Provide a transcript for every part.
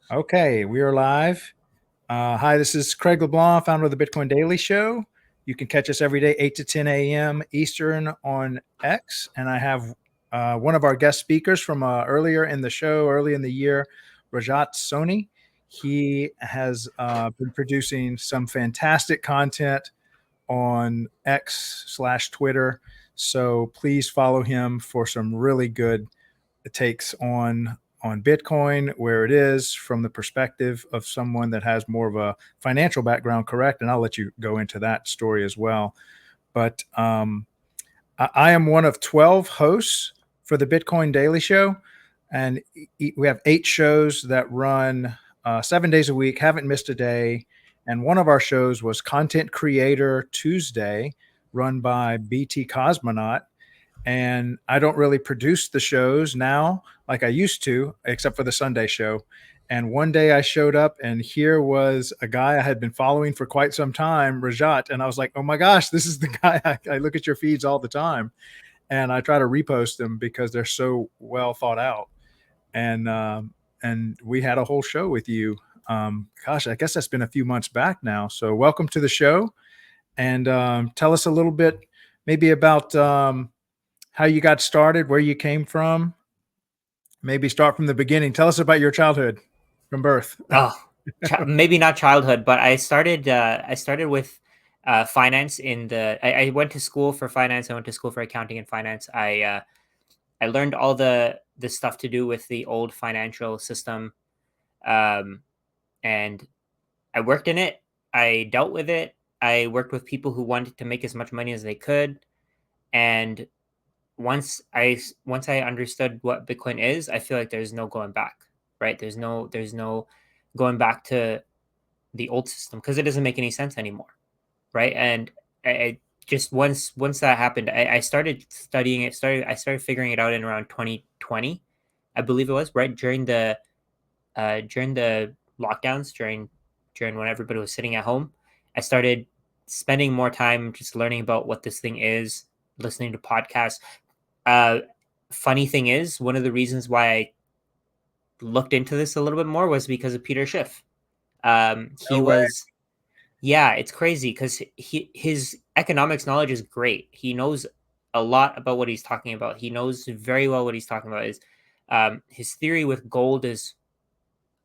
Okay, we are live. Hi, this is Craig LeBlanc, founder of the Bitcoin Daily Show. You can catch us every day, 8 to 10 a.m. Eastern on X. And I have one of our guest speakers from earlier in the show, early in the year, Rajat Soni. He has been producing some fantastic content on X/Twitter. So please follow him for some really good takes on Bitcoin, where it is from the perspective of someone that has more of a financial background, correct? And I'll let you go into that story as well. But I am one of 12 hosts for the Bitcoin Daily Show, and we have 8 shows that run 7 days a week, haven't missed a day. And one of our shows was Content Creator Tuesday, run by BT Cosmonaut. And I don't really produce the shows now like I used to, except for the Sunday show. And one day I showed up, and here was a guy I had been following for quite some time, Rajat. And I was like, oh my gosh, this is the guy. I look at your feeds all the time, and I try to repost them because they're so well thought out. And we had a whole show with you. Gosh, I guess that's been a few months back now. So welcome to the show, and tell us a little bit maybe about how you got started, where you came from. Maybe start from the beginning. Tell us about your childhood from birth. Oh, maybe not childhood, but I started. I started with finance. I went to school for finance. I went to school for accounting and finance. I learned all the stuff to do with the old financial system, um, and I worked in it. I dealt with it. I worked with people who wanted to make as much money as they could, and once I understood what Bitcoin is, I feel like there's no going back. Right? There's no going back to the old system because it doesn't make any sense anymore, right? And I just once that happened, I started studying it. I started figuring it out in around 2020, I believe it was, right during the lockdowns, during when everybody was sitting at home. I started spending more time just learning about what this thing is, listening to podcasts. Uh, Funny thing is, one of the reasons why I looked into this a little bit more was because of Peter Schiff. He No way. was Yeah, it's crazy because his economics knowledge is great. He knows a lot about what he's talking about. He knows very well what he's talking about. Is His theory with gold is,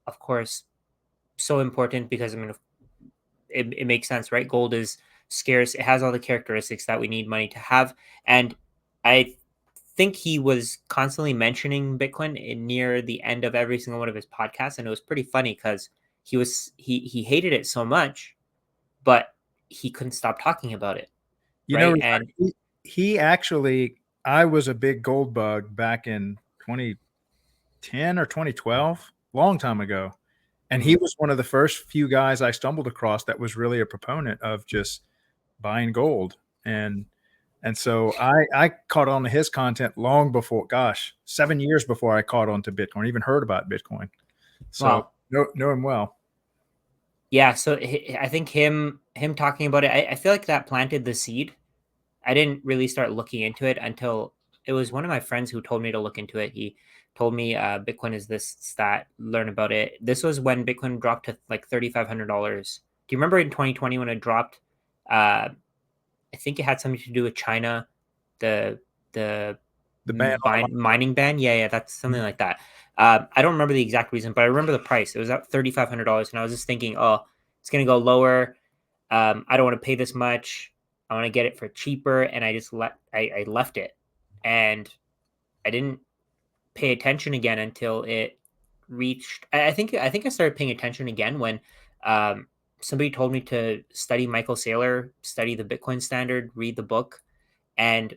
of course, so important because it makes sense, right? Gold is scarce. It has all the characteristics that we need money to have, and I think he was constantly mentioning Bitcoin near the end of every single one of his podcasts, and it was pretty funny because he hated it so much, but he couldn't stop talking about it, You know, right? And he actually, I was a big gold bug back in 2010 or 2012, long time ago. And he mhm. was one of the first few guys I stumbled across that was really a proponent of just buying gold. And so I caught on to his content long before, gosh, 7 years before I caught on to Bitcoin, even heard about Bitcoin. So Wow, know him well. yeah. So I think him talking about it, I feel like that planted the seed. I didn't really start looking into it until it was one of my friends who told me to look into it. He told me Bitcoin is this stat, learn about it. This was when Bitcoin dropped to like $3,500. Do you remember in 2020 when it dropped? I think it had something to do with China, the the The ban on mining ban. Yeah, yeah, that's something mining. like that. I don't remember the exact reason, but I remember the price. It was at $3,500, and I was just thinking, oh, it's gonna go lower. I don't want to pay this much. I want to get it for cheaper, and I left it, and I didn't pay attention again until it reached. I think I started paying attention again when um, somebody told me to study Michael Saylor, study the Bitcoin Standard, read the book, and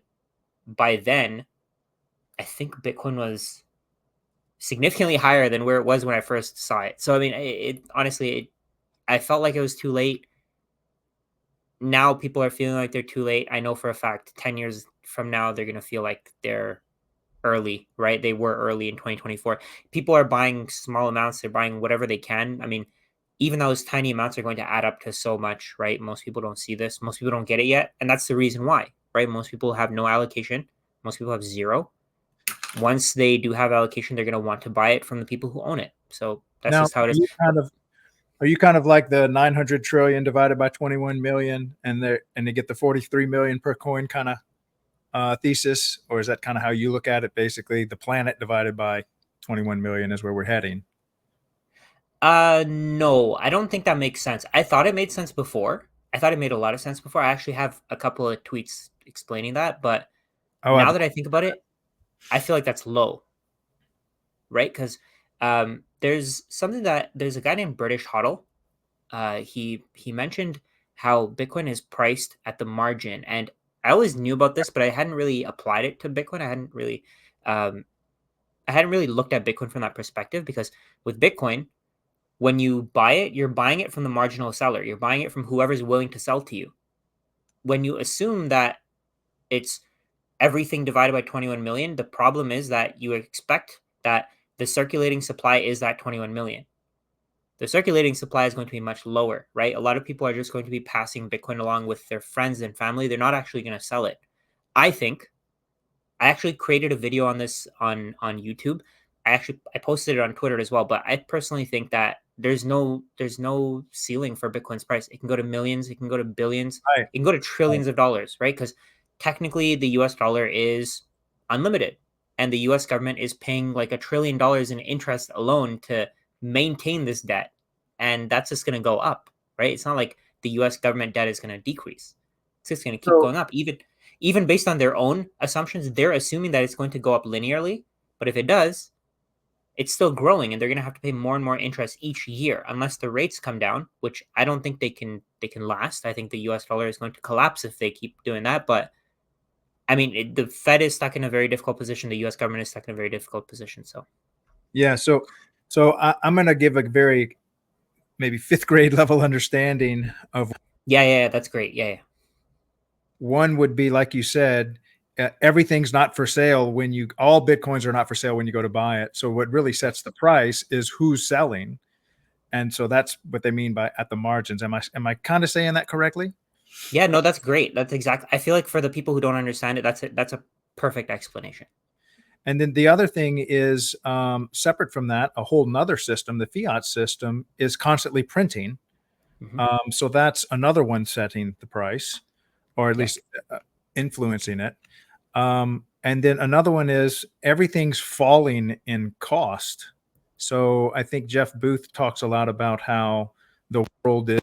by then I think Bitcoin was significantly higher than where it was when I first saw it. So I mean, honestly, I felt like it was too late. Now people are feeling like they're too late. I know for a fact 10 years from now they're going to feel like they're early, right? They were early in 2024. People are buying small amounts, they're buying whatever they can. I mean, even those tiny amounts are going to add up to so much, right? Most people don't see this. Most people don't get it yet, and that's the reason why, right? Most people have no allocation. Most people have zero. Once they do have allocation, they're going to want to buy it from the people who own it. So that's Now, just how it is. But are you kind of like the 900 trillion divided by 21 million, and they get the 43 million per coin kind of thesis, or is that kind of how you look at it? Basically, the planet divided by 21 million is where we're heading. no, I don't think that makes sense. I thought it made sense before. I thought it made a lot of sense before. I actually have a couple of tweets explaining that, but Oh, now that I think about it, I feel like that's low, right? Because there's a guy named British Hodl. He mentioned how Bitcoin is priced at the margin, and I always knew about this, but I hadn't really applied it to Bitcoin. Um, I hadn't really looked at Bitcoin from that perspective because with Bitcoin, when you buy it, you're buying it from the marginal seller. You're buying it from whoever's willing to sell to you. When you assume that it's everything divided by 21 million, the problem is that you expect that the circulating supply is that 21 million. The circulating supply is going to be much lower, right? A lot of people are just going to be passing Bitcoin along with their friends and family. They're not actually going to sell it. I think I actually created a video on this on YouTube. I posted it on Twitter as well, but I personally think that there's no ceiling for Bitcoin's price. It can go to millions, it can go to billions, right, it can go to right. trillions of dollars, right? Because technically the US dollar is unlimited and the US government is paying like $1 trillion in interest alone to maintain this debt. And that's just going to go up, right? It's not like the US government debt is going to decrease. It's just going to keep So going up. Even based on their own assumptions, they're assuming that it's going to go up linearly. But if it does, it's still growing, and they're going to have to pay more and more interest each year unless the rates come down, which I don't think they can last. I think the U.S. dollar is going to collapse if they keep doing that. But I mean, the Fed is stuck in a very difficult position. The U.S. government is stuck in a very difficult position. So yeah, I'm going to give a very maybe fifth grade level understanding of. yeah, that's great. Yeah. One would be, like you said, everything's not for sale when you all Bitcoins are not for sale when you go to buy it. So what really sets the price is who's selling. And so that's what they mean by at the margins. Am I kind of saying that correctly? Yeah, no, that's great. That's exactly. I feel like for the people who don't understand it, that's a perfect explanation. And then the other thing is separate from that, a whole nother system, the fiat system, is constantly printing. Hmm. So that's another one setting the price, or at Yeah. least influencing it. And then another one is everything's falling in cost. So I think Jeff Booth talks a lot about how the world is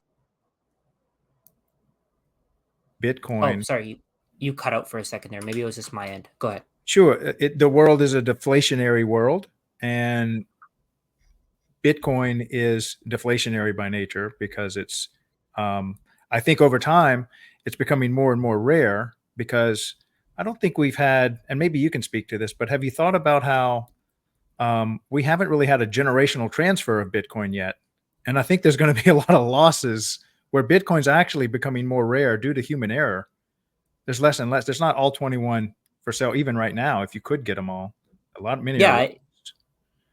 Oh, Bitcoin. sorry, you cut out for a second there. Maybe it was just my end. Go ahead. Sure, the world is a deflationary world, and Bitcoin is deflationary by nature because it's, I think over time, it's becoming more and more rare because I don't think we've had, and maybe you can speak to this, but have you thought about how we haven't really had a generational transfer of Bitcoin yet? And I think there's going to be a lot of losses where Bitcoin's actually becoming more rare due to human error. There's less and less. There's not all 21 for sale, even right now, if you could get them all. Many are Yeah, lost.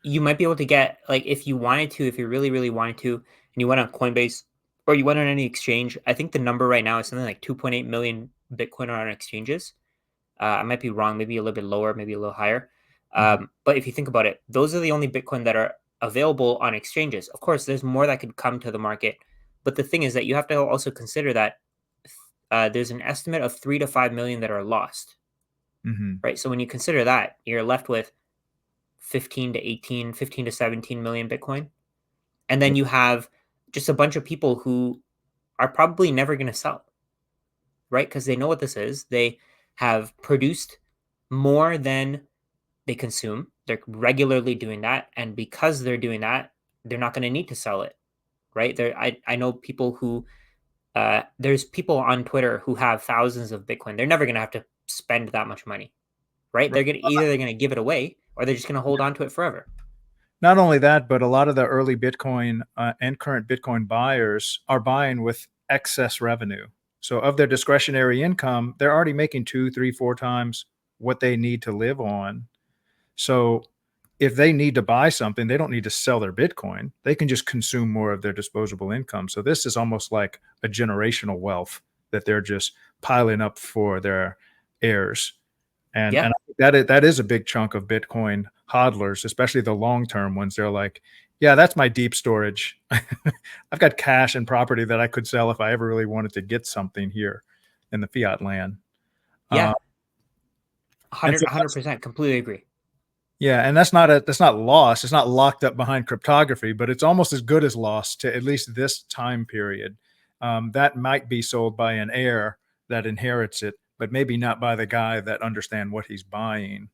you might be able to get like if you wanted to, if you really, really wanted to, and you went on Coinbase or you went on any exchange. I think the number right now is something like 2.8 million Bitcoin on exchanges. I might be wrong, maybe a little bit lower, maybe a little higher. Mhm. But if you think about it, those are the only Bitcoin that are available on exchanges. Of course, there's more that could come to the market, but the thing is that you have to also consider that there's an estimate of 3 to 5 million that are lost, Mhm. right? So when you consider that, you're left with 15 to 18, 15 to 17 million Bitcoin. And then you have just a bunch of people who are probably never going to sell, right? Because they know what this is. They have produced more than they consume. They're regularly doing that. And because they're doing that, they're not going to need to sell it, right? I know people who, there's people on Twitter who have thousands of Bitcoin. They're never going to have to spend that much money, right? Right. They're going to give it away or they're just going to hold on to it forever. Not only that, but a lot of the early Bitcoin and current Bitcoin buyers are buying with excess revenue. So of their discretionary income, they're already making two, three, four times what they need to live on. So if they need to buy something, they don't need to sell their Bitcoin. They can just consume more of their disposable income. So this is almost like a generational wealth that they're just piling up for their heirs. And Yeah. I think that is a big chunk of Bitcoin hodlers, especially the long term ones. They're like, Yeah, that's my deep storage. I've got cash and property that I could sell if I ever really wanted to get something here in the fiat land. Uh, Yeah, and so 100% completely agree. yeah, and that's not lost. It's not locked up behind cryptography, but it's almost as good as lost to at least this time period. That might be sold by an heir that inherits it, but maybe not by the guy that understand what he's buying.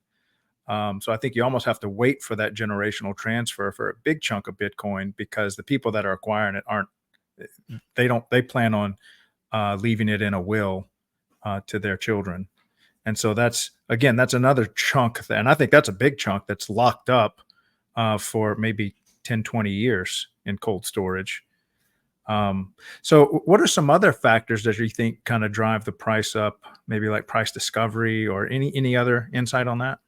So I think you almost have to wait for that generational transfer for a big chunk of Bitcoin because the people that are acquiring it aren't they plan on leaving it in a will to their children. And so that's another chunk, and I think that's a big chunk that's locked up for maybe 10, 20 years in cold storage. So what are some other factors that you think kind of drive the price up? Maybe like price discovery or any other insight on that?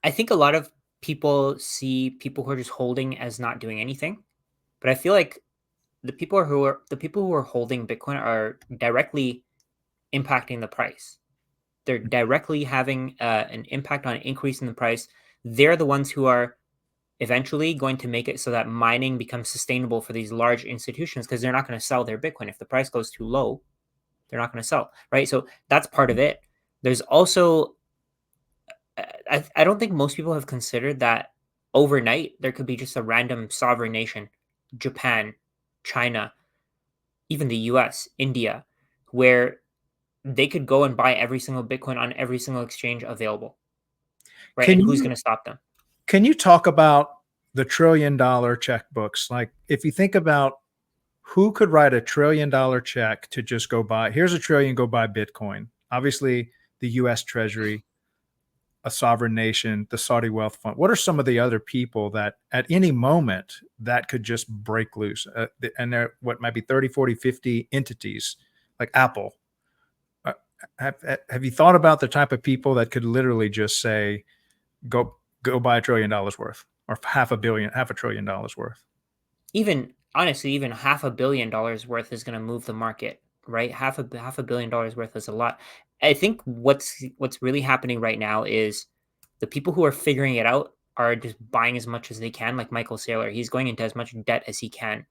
I think a lot of people see people who are just holding as not doing anything, but I feel like the people who are holding Bitcoin are directly impacting the price. They're directly having an impact on increasing the price. They're the ones who are eventually going to make it so that mining becomes sustainable for these large institutions because they're not going to sell their Bitcoin. If the price goes too low, they're not going to sell, right? So that's part of it. There's also, I don't think most people have considered that overnight there could be just a random sovereign nation, Japan, China, even the US, India, where they could go and buy every single Bitcoin on every single exchange available, right? Can And who's you going to stop them? can you talk about the $1 trillion checkbooks? Like if you think about who could write $1 trillion check to just go buy, here's $1 trillion, go buy Bitcoin. Obviously, the US Treasury, a sovereign nation, the Saudi Wealth Fund. What are some of the other people that at any moment that could just break loose? And there, what might be 30, 40, 50 entities like Apple. Uh, have you thought about the type of people that could literally just say, go buy $1 trillion worth or half a trillion dollars worth? Even honestly, even $500 million worth is going to move the market, right? Half a billion dollars worth is a lot. I think what's really happening right now is the people who are figuring it out are just buying as much as they can. Like Michael Saylor, he's going into as much debt as he can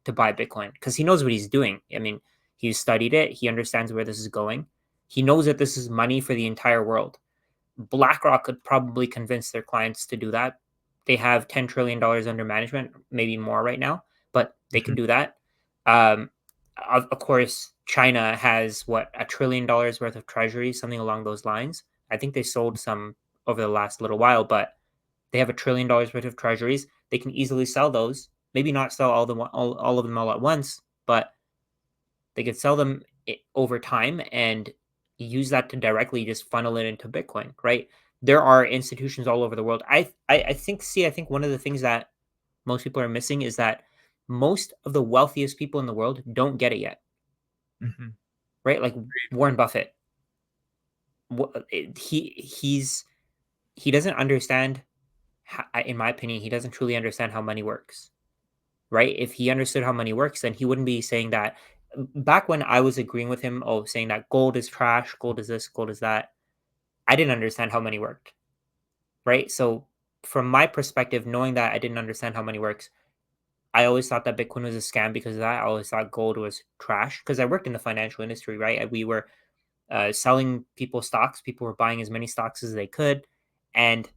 to buy Bitcoin because he knows what he's doing. I mean, he's studied it. He understands where this is going. He knows that this is money for the entire world. BlackRock could probably convince their clients to do that. They have $10 trillion under management, maybe more right now, but they could Mhm. do that. Um, of course, China has what, $1 trillion worth of treasuries, something along those lines. I think they sold some over the last little while, but they have $1 trillion worth of treasuries. They can easily sell those. Maybe not sell all of them all at once, but they could sell them over time and use that to directly just funnel it into Bitcoin, right? There are institutions all over the world. I think one of the things that most people are missing is that most of the wealthiest people in the world don't get it yet, Mhm. right? Like Warren Buffett, he doesn't understand. In my opinion, he doesn't truly understand how money works, right? If he understood how money works, then he wouldn't be saying that. Back when I was agreeing with him, oh, saying that gold is trash, gold is this, gold is that, I didn't understand how money worked, right? So, from my perspective, knowing that I didn't understand how money works, I always thought that Bitcoin was a scam because of that. I always thought gold was trash because I worked in the financial industry, right? We were selling people stocks, people were buying as many stocks as they could. And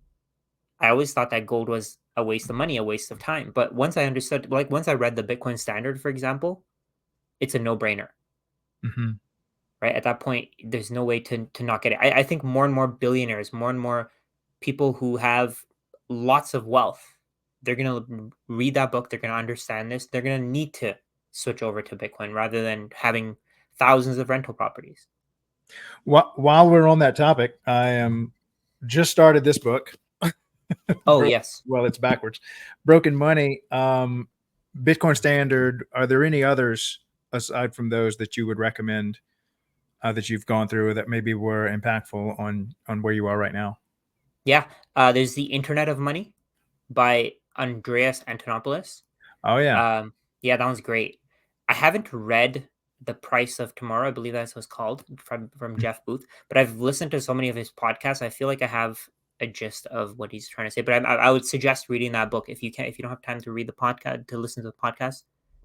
I always thought that gold was a waste of money, a waste of time. But once I understood, like once I read the Bitcoin standard, for example, it's a no-brainer, Mhm. right? At that point, there's no way to not get it. I think more and more billionaires, more and more people who have lots of wealth, they're gonna read that book, they're gonna understand this, they're gonna need to switch over to Bitcoin rather than having thousands of rental properties. While we're on that topic, I am just started this book. Oh Bro- yes. well, it's backwards. Broken Money, Bitcoin Standard. Are there any others aside from those that you would recommend that you've gone through that maybe were impactful on where you are right now? Yeah. There's The Internet of Money by Andreas Antonopoulos. Oh yeah. Um, yeah, that one's great. I haven't read The Price of Tomorrow. I believe that's what it's called from Jeff Booth. But I've listened to so many of his podcasts. I feel like I have a gist of what he's trying to say. But I would suggest reading that book if you can. If you don't have time to read the podcast, to listen to the podcast,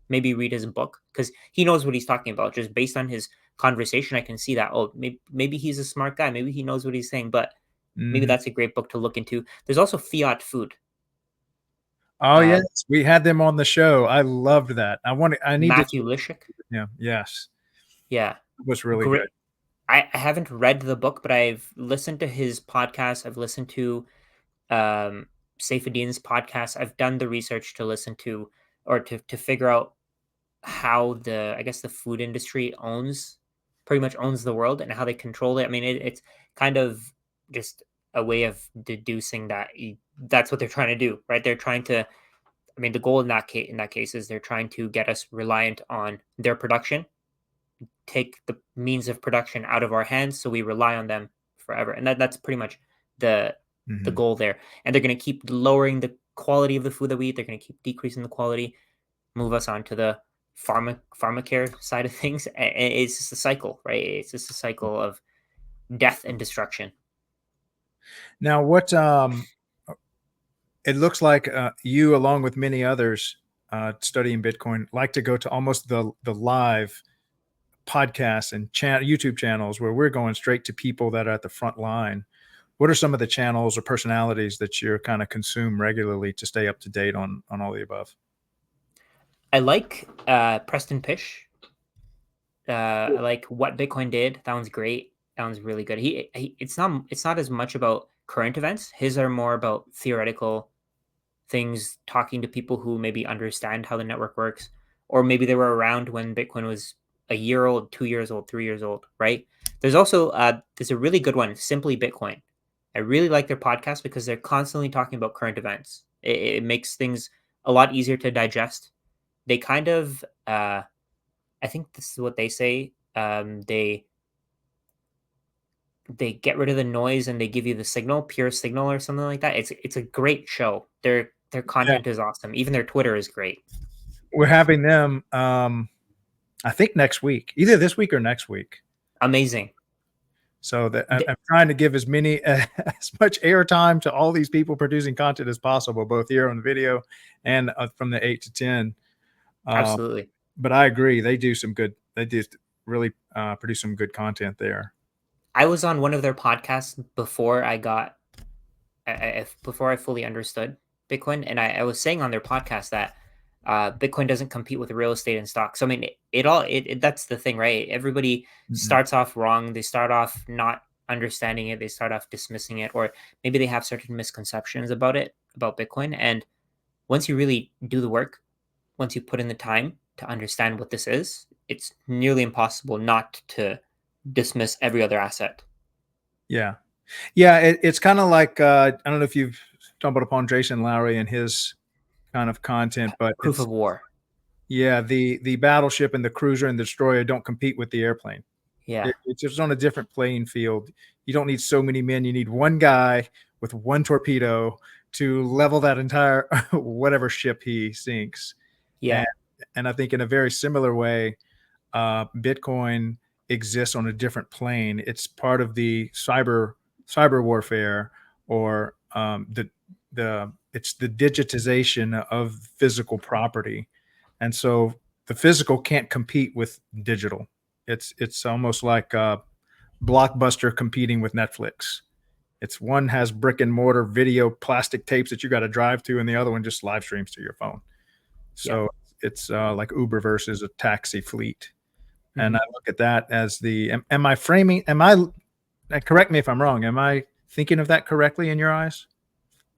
maybe read his book, because he knows what he's talking about. Just based on his conversation, I can see that. Oh, maybe he's a smart guy. Maybe he knows what he's saying. But maybe Mhm. that's a great book to look into. There's also Fiat Food. Oh, Uh, yes, we had them on the show. I loved that. I need to Matthew Lishik. yeah, yes. Yeah, It was really good. great. I haven't read the book, but I've listened to his podcast. I've listened to um, Saifedean's podcast. I've done the research to listen to, or to figure out how I guess the food industry pretty much owns the world, and how they control it. I mean, it's kind of just a way of deducing that that's what they're trying to do, right? They're trying to. I mean, the goal in that case is they're trying to get us reliant on their production, take the means of production out of our hands, so we rely on them forever. And that's pretty much the the Mhm. goal there. And they're going to keep lowering the quality of the food that we eat. They're going to keep decreasing the quality, move us on to the pharmacare side of things. And it's just a cycle, right? It's just a cycle of death and destruction. Now, it looks like you, along with many others studying Bitcoin, like to go to almost the live podcasts and YouTube channels where we're going straight to people that are at the front line. What are some of the channels or personalities that you're kind of consume regularly to stay up to date on all the above? I like Preston Pish. I like What Bitcoin Did. That one's great. That one's really good. It's not as much about current events. His are more about theoretical things, talking to people who maybe understand how the network works, or maybe they were around when Bitcoin was a year old, 2 years old, 3 years old, right? There's a really good one, Simply Bitcoin. I really like their podcast because they're constantly talking about current events. It makes things a lot easier to digest. They kind of, I think this is what they say. They get rid of the noise and they give you the signal, pure signal or something like that. It's a great show. Their Yeah, content is awesome. Even their Twitter is great. we're having them. I think next week, either this week or next week. Amazing. So that D- I'm trying to give as many as much airtime to all these people producing content as possible, both here on the video and from the 8 to 10. Uh, Absolutely. but I agree, they do some good. They do really produce some good content there. I was on one of their podcasts before before I fully understood Bitcoin, and I was saying on their podcast that Bitcoin doesn't compete with real estate and stocks. So I mean, that's the thing, right? Everybody Mhm. starts off wrong. They start off not understanding it. They start off dismissing it, or maybe they have certain misconceptions about Bitcoin. And once you really do the work, once you put in the time to understand what this is, it's nearly impossible not to dismiss every other asset. Yeah, yeah. It's kind of like I don't know if you've stumbled upon Jason Lowry and his kind of content, but Proof of war. yeah, the battleship and the cruiser and the destroyer don't compete with the airplane. Yeah. It's just on a different playing field. You don't need so many men. You need one guy with one torpedo to level that entire whatever ship he sinks. And Yeah. and I think in a very similar way, Bitcoin exists on a different plane. It's part of the cyber warfare, or the it's the digitization of physical property, and so the physical can't compete with digital. It's almost like Blockbuster competing with Netflix. It's one has brick and mortar video plastic tapes that you got to drive to, and the other one just live streams to your phone. Yeah. So it's like Uber versus a taxi fleet. And I Mhm. look at that as am I framing, correct me if I'm wrong, am I thinking of that correctly in your eyes?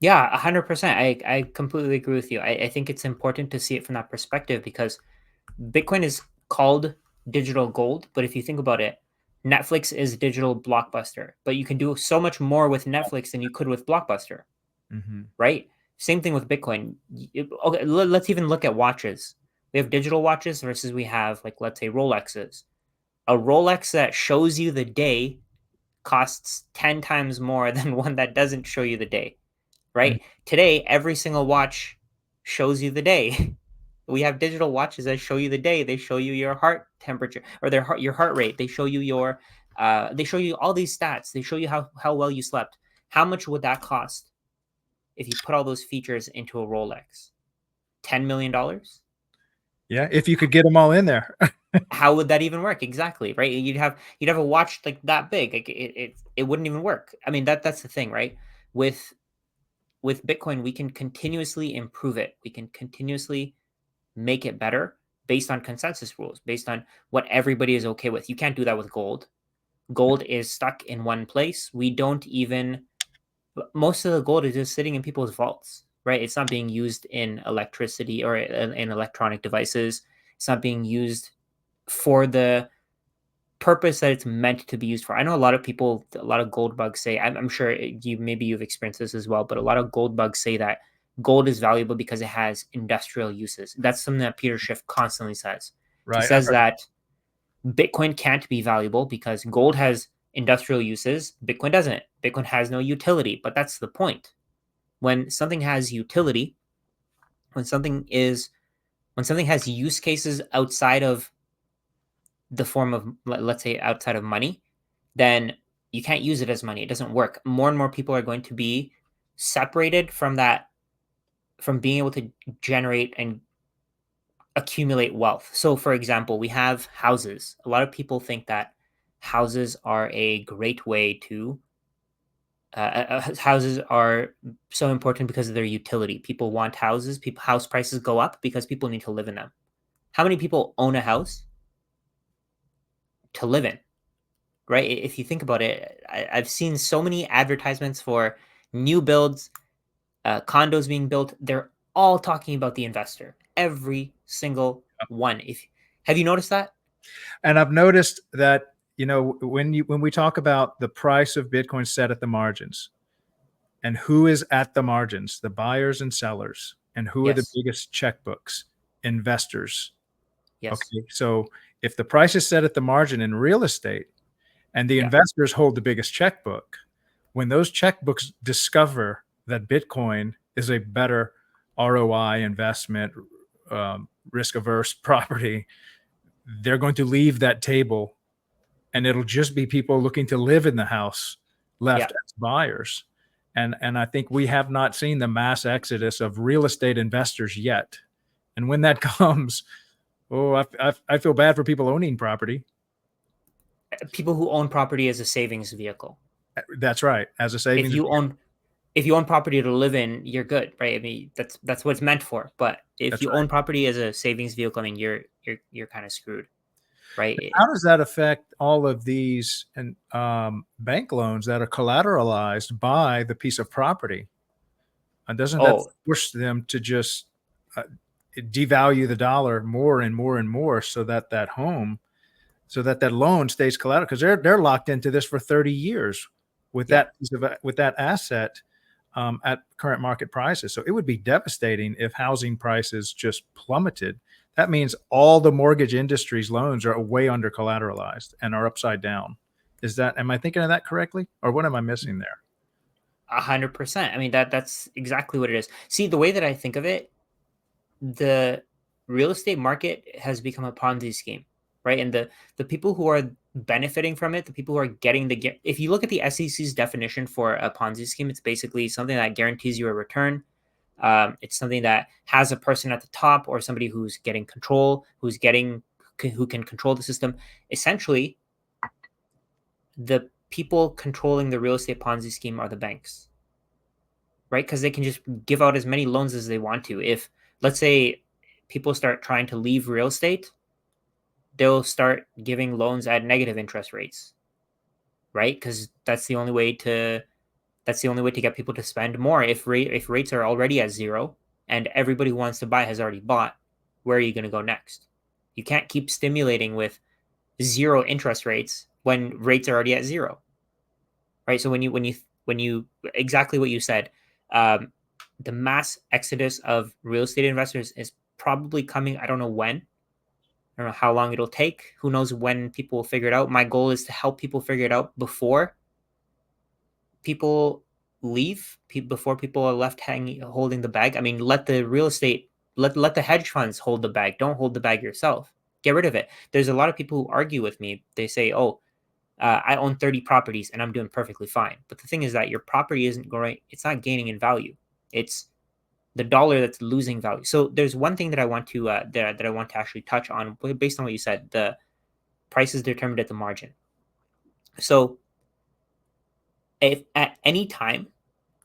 Yeah, 100%. I completely agree with you. I think it's important to see it from that perspective because Bitcoin is called digital gold, but if you think about it, Netflix is digital Blockbuster, but you can do so much more with Netflix than you could with Blockbuster, Mm-hmm. right? Same thing with Bitcoin. Okay, let's even look at watches. We have digital watches versus we have, like, let's say Rolexes. A Rolex that shows you the day costs 10 times more than one that doesn't show you the day, right? Today, every single watch shows you the day. We have digital watches that show you the day. They show you your heart temperature or your heart rate. They show you all these stats. They show you how well you slept. How much would that cost if you put all those features into a Rolex? $10 million? Yeah, if you could get them all in there. How would that even work? Exactly, right? You'd have a watch like that big. Like it wouldn't even work. I mean, that's the thing, right? With with Bitcoin, we can continuously improve it. We can continuously make it better based on consensus rules, based on what everybody is okay with. You can't do that with gold. Gold is stuck in one place. We don't even Most of the gold is just sitting in people's vaults, right? It's not being used in electricity or in electronic devices. It's not being used for the purpose that it's meant to be used for. I know a lot of people, a lot of gold bugs say, I'm sure you've experienced this as well, but a lot of gold bugs say that gold is valuable because it has industrial uses. That's something that Peter Schiff constantly says. He Right. says that Bitcoin can't be valuable because gold has industrial uses. Bitcoin doesn't. Bitcoin has no utility, but that's the point. When something has utility, when something is when something has use cases outside of the form of, let's say, outside of money, then you can't use it as money. It doesn't work. More and more people are going to be separated from that, from being able to generate and accumulate wealth. So, for example, we have houses. A lot of people think that houses are a great way to. Houses are so important because of their utility. People want houses. People House prices go up because people need to live in them. How many people own a house to live in? Right? If you think about it, I've seen so many advertisements for new builds, condos being built. They're all talking about the investor. Every single one. If Have you noticed that? And I've noticed that, when we talk about the price of Bitcoin set at the margins, and who is at the margins, the buyers and sellers, and who are the Yes. biggest checkbooks? Investors. Yes. Okay. So if the price is set at the margin in real estate and the Yeah. investors hold the biggest checkbook, when those checkbooks discover that Bitcoin is a better ROI investment, risk averse property, they're going to leave that table, and it'll just be people looking to live in the house left Yeah. as buyers. And I think we have not seen the mass exodus of real estate investors yet. And when that comes, I feel bad for people owning property. People who own property as a savings vehicle. That's right. As a If savings, you own if you own property to live in, you're good, right? I mean, that's what it's meant for. But if that's you right. own property as a savings vehicle, I mean, you're kind of screwed, right? How does that affect all of these and bank loans that are collateralized by the piece of property? And doesn't that Oh, force them to just uh, devalue the dollar more and more and more, so that that loan stays collateral, because they're locked into this for 30 years with yeah. with that asset, at current market prices. So it would be devastating if housing prices just plummeted. That means all the mortgage industry's loans are way under collateralized and are upside down. Am I thinking of that correctly, or what am I missing there? 100%. I mean, that's exactly what it is. See, the way that I think of it, the real estate market has become a Ponzi scheme, right? And the people who are benefiting from it, the people who are getting if you look at the SEC's definition for a Ponzi scheme, it's basically something that guarantees you a return. It's something that has a person at the top or somebody who's getting control, who can control the system. Essentially, the people controlling the real estate Ponzi scheme are the banks, right? Because they can just give out as many loans as they want to. If, let's say, people start trying to leave real estate, they'll start giving loans at negative interest rates, right? Because that's the only way to get people to spend more. If rates are already at zero and everybody who wants to buy has already bought, where are you going to go next? You can't keep stimulating with zero interest rates when rates are already at zero, right? So when you exactly what you said, um, the mass exodus of real estate investors is probably coming. I don't know when. I don't know how long it'll take. Who knows when people will figure it out. My goal is to help people figure it out before people before people are left hanging holding the bag. I mean, let the real estate let the hedge funds hold the bag. Don't hold the bag yourself. Get rid of it. There's a lot of people who argue with me. They say, "Oh, I own 30 properties and I'm doing perfectly fine. But the thing is that your property isn't growing, it's not gaining in value. It's the dollar that's losing value. So there's one thing that I want to that I want to actually touch on based on what you said. The price is determined at the margin. So if at any time,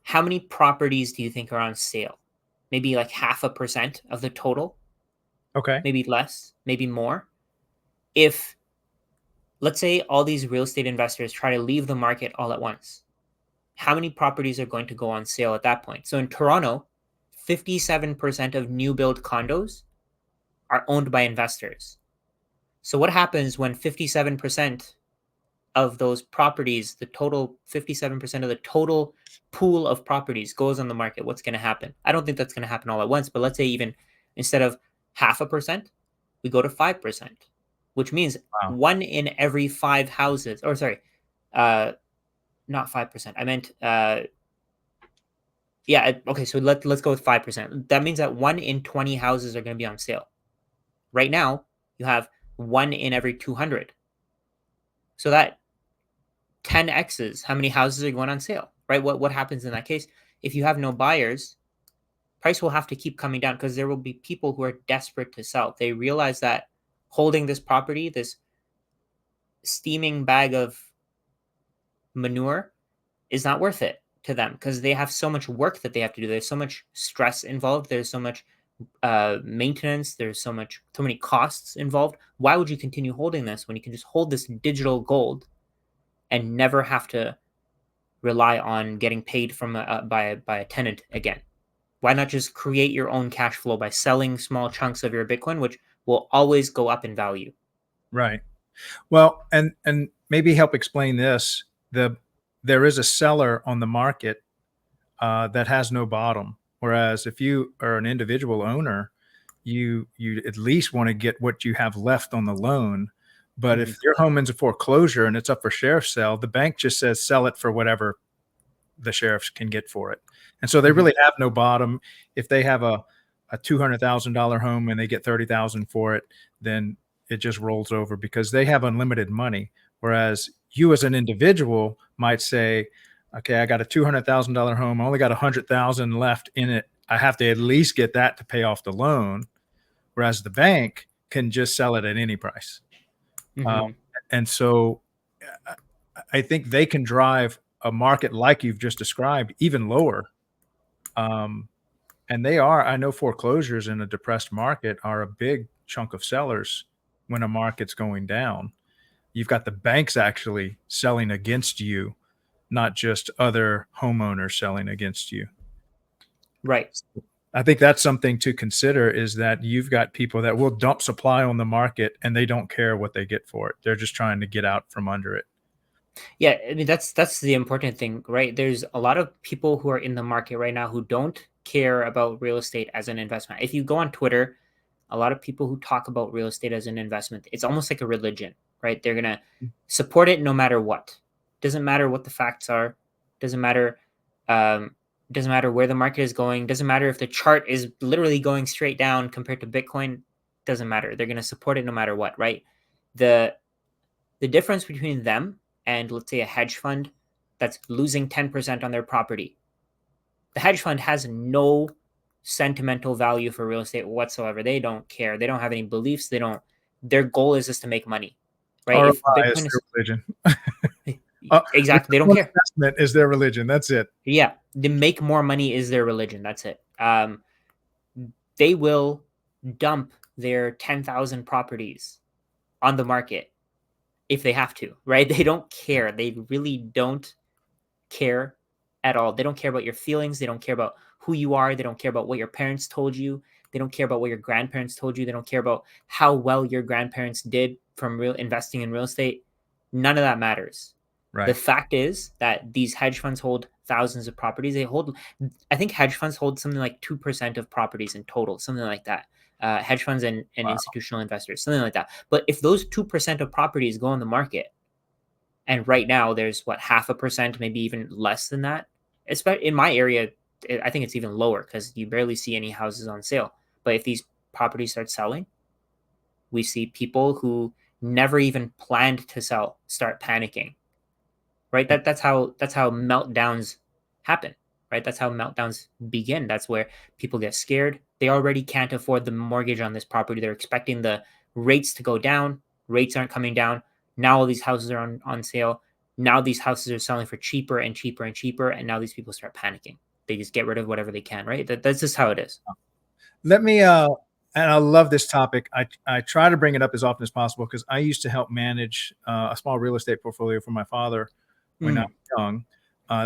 how many properties do you think are on sale? Maybe like 0.5% of the total, Okay. maybe less, maybe more. If let's say all these real estate investors try to leave the market all at once, how many properties are going to go on sale at that point? So in Toronto, 57% of new build condos are owned by investors. So what happens when 57% of those properties, the total 57% of the total pool of properties goes on the market? What's going to happen? I don't think that's going to happen all at once, but let's say even instead of 0.5%, we go to 5%, which means Wow. one in every five houses, or sorry, uh, not 5%. I meant, yeah, okay. So let's go with 5%. That means that one in 20 houses are going to be on sale. Right now, you have one in every 200. So that 10x's how many houses are going on sale, right? What happens in that case? If you have no buyers, price will have to keep coming down because there will be people who are desperate to sell. They realize that holding this property, this steaming bag of manure, is not worth it to them because they have so much work that they have to do. There's so much stress involved. There's so much maintenance. There's so many costs involved. Why would you continue holding this when you can just hold this digital gold and never have to rely on getting paid from by a tenant again? Why not just create your own cash flow by selling small chunks of your Bitcoin, which will always go up in value? Right. Well, and maybe help explain this. There is a seller on the market that has no bottom. Whereas if you are an individual owner, you at least want to get what you have left on the loan. But Mm-hmm. if your home ends a foreclosure and it's up for sheriff's sale, the bank just says sell it for whatever the sheriffs can get for it. And so they Mm-hmm. really have no bottom. If they have a $200,000 home and they get 30,000 for it, then it just rolls over because they have unlimited money. Whereas you as an individual might say, okay, I got a $200,000 home. I only got 100,000 left in it. I have to at least get that to pay off the loan. Whereas the bank can just sell it at any price. Uh, Mm-hmm. and so I think they can drive a market like you've just described even lower. Um, and they are, I know foreclosures in a depressed market are a big chunk of sellers when a market's going down. You've got the banks actually selling against you, not just other homeowners selling against you. Right. I think that's something to consider is that you've got people that will dump supply on the market and they don't care what they get for it. They're just trying to get out from under it. Yeah, I mean that's the important thing, right? There's a lot of people who are in the market right now who don't care about real estate as an investment. If you go on Twitter, a lot of people who talk about real estate as an investment, it's almost like a religion, right? They're going to support it no matter what. Doesn't matter what the facts are, doesn't matter um doesn't matter where the market is going, doesn't matter if the chart is literally going straight down compared to Bitcoin, doesn't matter. They're going to support it no matter what, right? The the difference between them and let's say a hedge fund that's losing 10% on their property, the hedge fund has no sentimental value for real estate whatsoever. They don't care. They don't have any beliefs. They don't. Their goal is just to make money, right? If ROI is Bitcoin their is religion. exactly, they Return don't on care. investment is their religion. That's it. Yeah, they make more money is their religion. That's it. They will dump their 10,000 properties on the market if they have to, right? They don't care. They really don't care at all. They don't care about your feelings. They don't care about who you are. They don't care about what your parents told you. They don't care about what your grandparents told you. They don't care about how well your grandparents did from real investing in real estate. None of that matters. The Right. fact is that these hedge funds hold thousands of properties. They hold, I think hedge funds hold something like 2% of properties in total, something like that. Hedge funds and Wow. institutional investors, something like that. But if those 2% of properties go on the market, and right now there's what 0.5%, maybe even less than that. Especially in my area, I think it's even lower because you barely see any houses on sale. But if these properties start selling, we see people who never even planned to sell start panicking, right? That's how meltdowns happen, right? That's how meltdowns begin. That's where people get scared. They already can't afford the mortgage on this property. They're expecting the rates to go down. Rates aren't coming down. Now all these houses are on sale. Now these houses are selling for cheaper and cheaper and cheaper, and now these people start panicking. They just get rid of whatever they can, right? That's just how it is. Let me and I love this topic. I try to bring it up as often as possible because I used to help manage a small real estate portfolio for my father when I Mm, was young.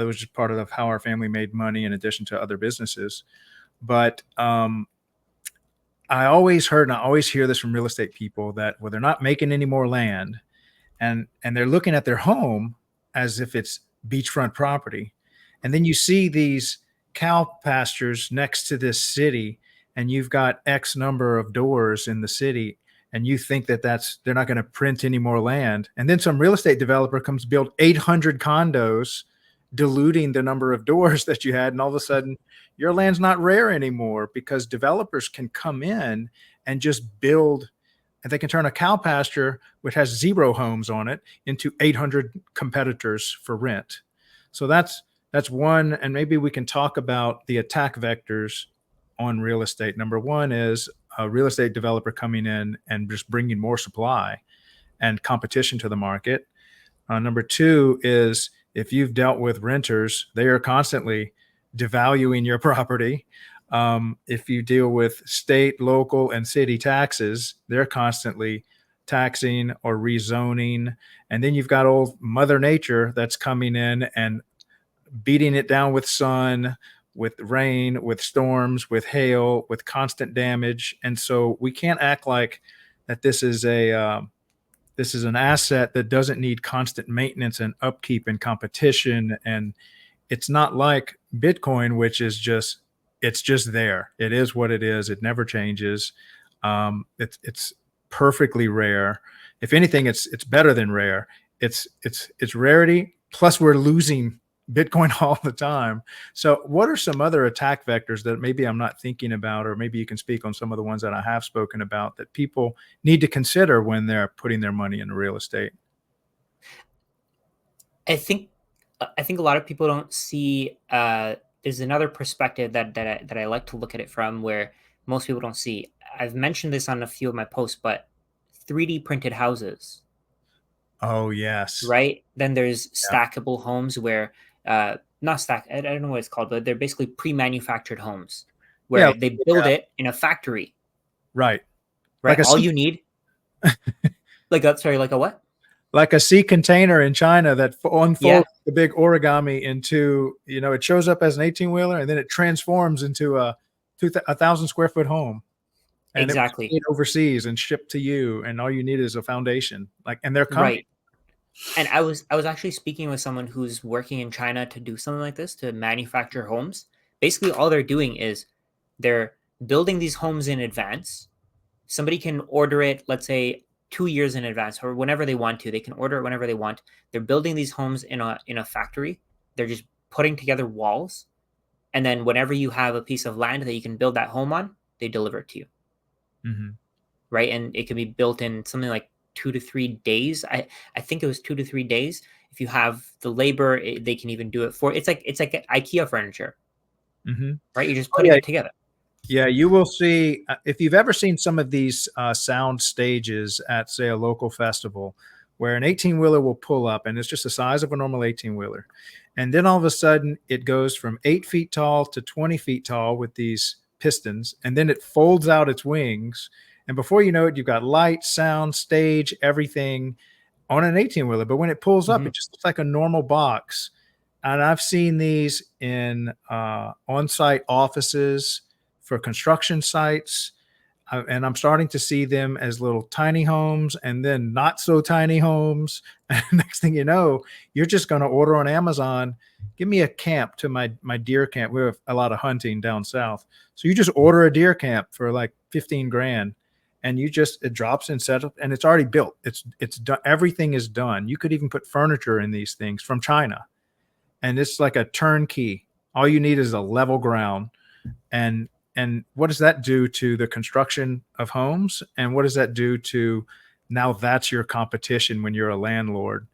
It was just part of how our family made money in addition to other businesses. But I always heard, and I always hear this from real estate people, that well, they're not making any more land, and they're looking at their home as if it's beachfront property. And then you see these cow pastures next to this city, and you've got X number of doors in the city, and you think that they're not going to print any more land. And then some real estate developer comes build 800 condos, diluting the number of doors that you had, and all of a sudden your land's not rare anymore because developers can come in and just build, and they can turn a cow pasture which has 0 homes on it into 800 competitors for rent. So that's one. And maybe we can talk about the attack vectors on real estate. Number one is a real estate developer coming in and just bringing more supply and competition to the market. Number two is if you've dealt with renters, they are constantly devaluing your property. If you deal with state, local, and city taxes, they're constantly taxing or rezoning. And then you've got old Mother Nature that's coming in and beating it down with sun, with rain, with storms, with hail, with constant damage. And so we can't act like that this is an asset that doesn't need constant maintenance and upkeep and competition. And it's not like Bitcoin, which is it's just there. It is what it is. It never changes. It's perfectly rare. If anything, it's better than rare. It's rarity. Plus, we're losing Bitcoin all the time. So, what are some other attack vectors that maybe I'm not thinking about, or maybe you can speak on some of the ones that I have spoken about that people need to consider when they're putting their money into real estate? I think I think a lot of people don't see. There's another perspective that I like to look at it from, where most people don't see. I've mentioned this on a few of my posts, but 3D printed houses, Oh, yes. right? Then there's Yeah. stackable homes where not stack. I don't know what it's called, but they're basically pre-manufactured homes Yeah. where they build it in a factory, Right. Like right? a All sea, you need, like a what? like a sea container in China that Yeah, unfolds the big origami into, it shows up as an 18 wheeler and then it transforms into a 1,000 square foot home. And it was exactly. made overseas and shipped to you. And all you need is a foundation. And they're coming. Right. And I was actually speaking with someone who's working in China to do something like this, to manufacture homes. Basically, all they're doing is they're building these homes in advance. Somebody can order it, let's say 2 years in advance or whenever they want to. They can order it whenever they want. They're building these homes in a factory. They're just putting together walls, and then whenever you have a piece of land that you can build that home on, they deliver it to you, Mhm. right? And it can be built in something like 2 to 3 days. I think it was 2 to 3 days. If you have the labor, they can even do it for. It's like IKEA furniture, Mhm. right? You're just Oh, putting yeah. it together. Yeah, you will see if you've ever seen some of these sound stages at, say, a local festival, where an 18 wheeler will pull up and it's just the size of a normal 18 wheeler. And then all of a sudden, it goes from 8 feet tall to 20 feet tall with these pistons. And then it folds out its wings. And before you know it, you've got light, sound, stage, everything on an 18 wheeler. But when it pulls up, Mhm. it just looks like a normal box. And I've seen these in on site offices for construction sites. And I'm starting to see them as little tiny homes and then not so tiny homes. And next thing you know, you're just going to order on Amazon. Give me a camp to my deer camp. We have a lot of hunting down south. So you just order a deer camp for like 15 grand and it drops in setup and it's already built. It's done. Everything is done. You could even put furniture in these things from China and it's like a turnkey. All you need is a level ground. And what does that do to the construction of homes? And what does that do to now that's your competition when you're a landlord.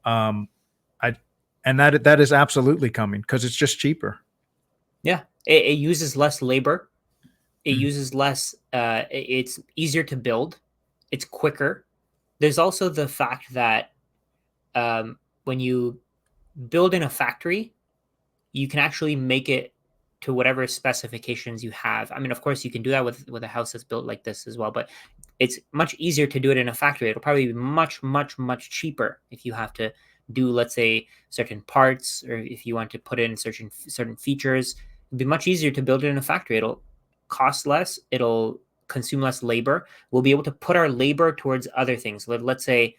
Um, I and that is absolutely coming because it's just cheaper. Yeah, it uses less labor. It Mm. uses less. It's easier to build. It's quicker. There's also the fact that when you build in a factory, you can actually make it to whatever specifications you have. I mean, of course, you can do that with a house that's built like this as well, but it's much easier to do it in a factory. It'll probably be much, much, much cheaper if you have to do, let's say, certain parts, or if you want to put in certain features. It'd be much easier to build it in a factory. It'll cost less. It'll consume less labor. We'll be able to put our labor towards other things. Let's say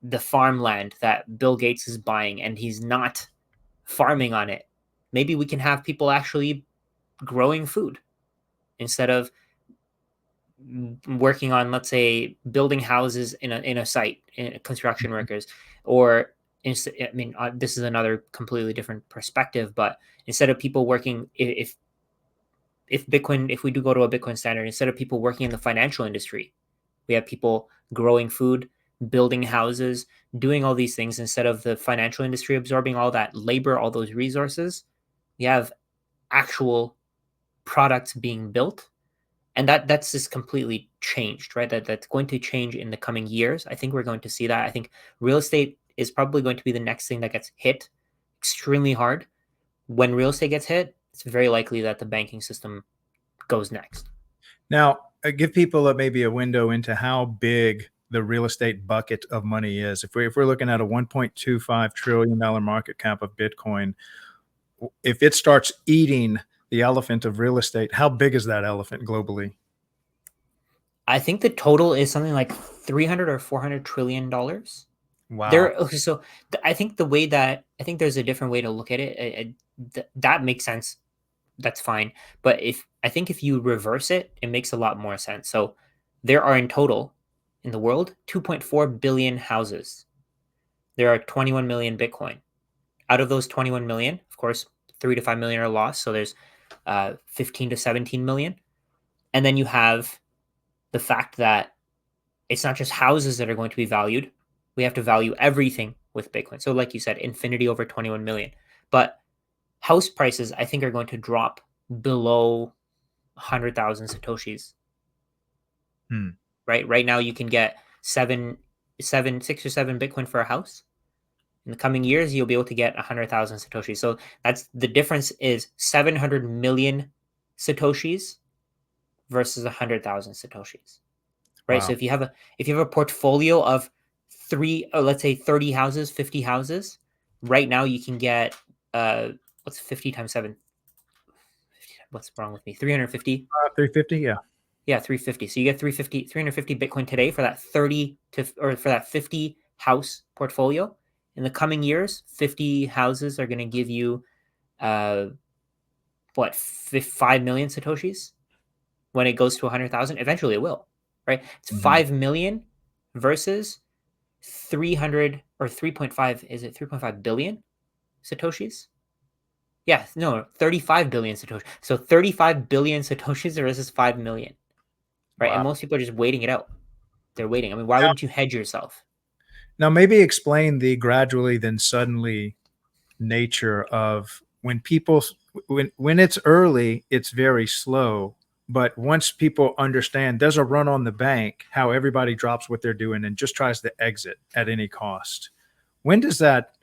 the farmland that Bill Gates is buying, and he's not farming on it. Maybe we can have people actually growing food instead of working on, let's say, building houses in a site, in construction workers, or I mean, this is another completely different perspective, but instead of people working, if Bitcoin, if we do go to a Bitcoin standard, instead of people working in the financial industry, we have people growing food, building houses, doing all these things instead of the financial industry absorbing all that labor, all those resources. We have actual products being built, and that's just completely changed, right? That's going to change in the coming years. I think we're going to see that. I think real estate is probably going to be the next thing that gets hit extremely hard. When real estate gets hit, it's very likely that the banking system goes next. Now, give people maybe a window into how big the real estate bucket of money is. If we're looking at a $1.25 trillion market cap of Bitcoin, if it starts eating the elephant of real estate, how big is that elephant globally? I think the total is something like 300 or 400 trillion dollars. Wow. There, okay, so I think the way that I think there's a different way to look at it. That makes sense. That's fine. But if I think if you reverse it, it makes a lot more sense. So there are in total in the world 2.4 billion houses. There are 21 million Bitcoin. Out of those 21 million, of course, 3 to 5 million are lost. So there's 15 to 17 million. And then you have the fact that it's not just houses that are going to be valued. We have to value everything with Bitcoin. So, like you said, infinity over 21 million. But house prices, I think, are going to drop below 100,000 Satoshis. Hmm. Right now, you can get 6 or 7 Bitcoin for a house. In the coming years, you'll be able to get 100,000 Satoshis. So that's the difference is 700 million Satoshis versus 100,000 Satoshis. Right. So Wow. if you have a portfolio of let's say 30 houses, 50 houses, right now you can get what's 50 times 7? What's wrong with me? 350. 350. Yeah. Yeah, 350. So you get 350 Bitcoin today for that 30 to or for that 50 house portfolio. In the coming years, 50 houses are going to give you uh what 5 million Satoshis when it goes to 100,000. Eventually it will, right? It's Mhm. 5 million versus 300 or 3.5, is it 3.5 billion Satoshis? Yeah, no, 35 billion Satoshis. So 35 billion Satoshis versus 5 million, right? And Wow. most people are just waiting it out. They're waiting. I mean, why wouldn't you hedge yourself? Now, maybe explain the gradually then suddenly nature of when people when it's early, it's very slow. But once people understand there's a run on the bank, how everybody drops what they're doing and just tries to exit at any cost. When does that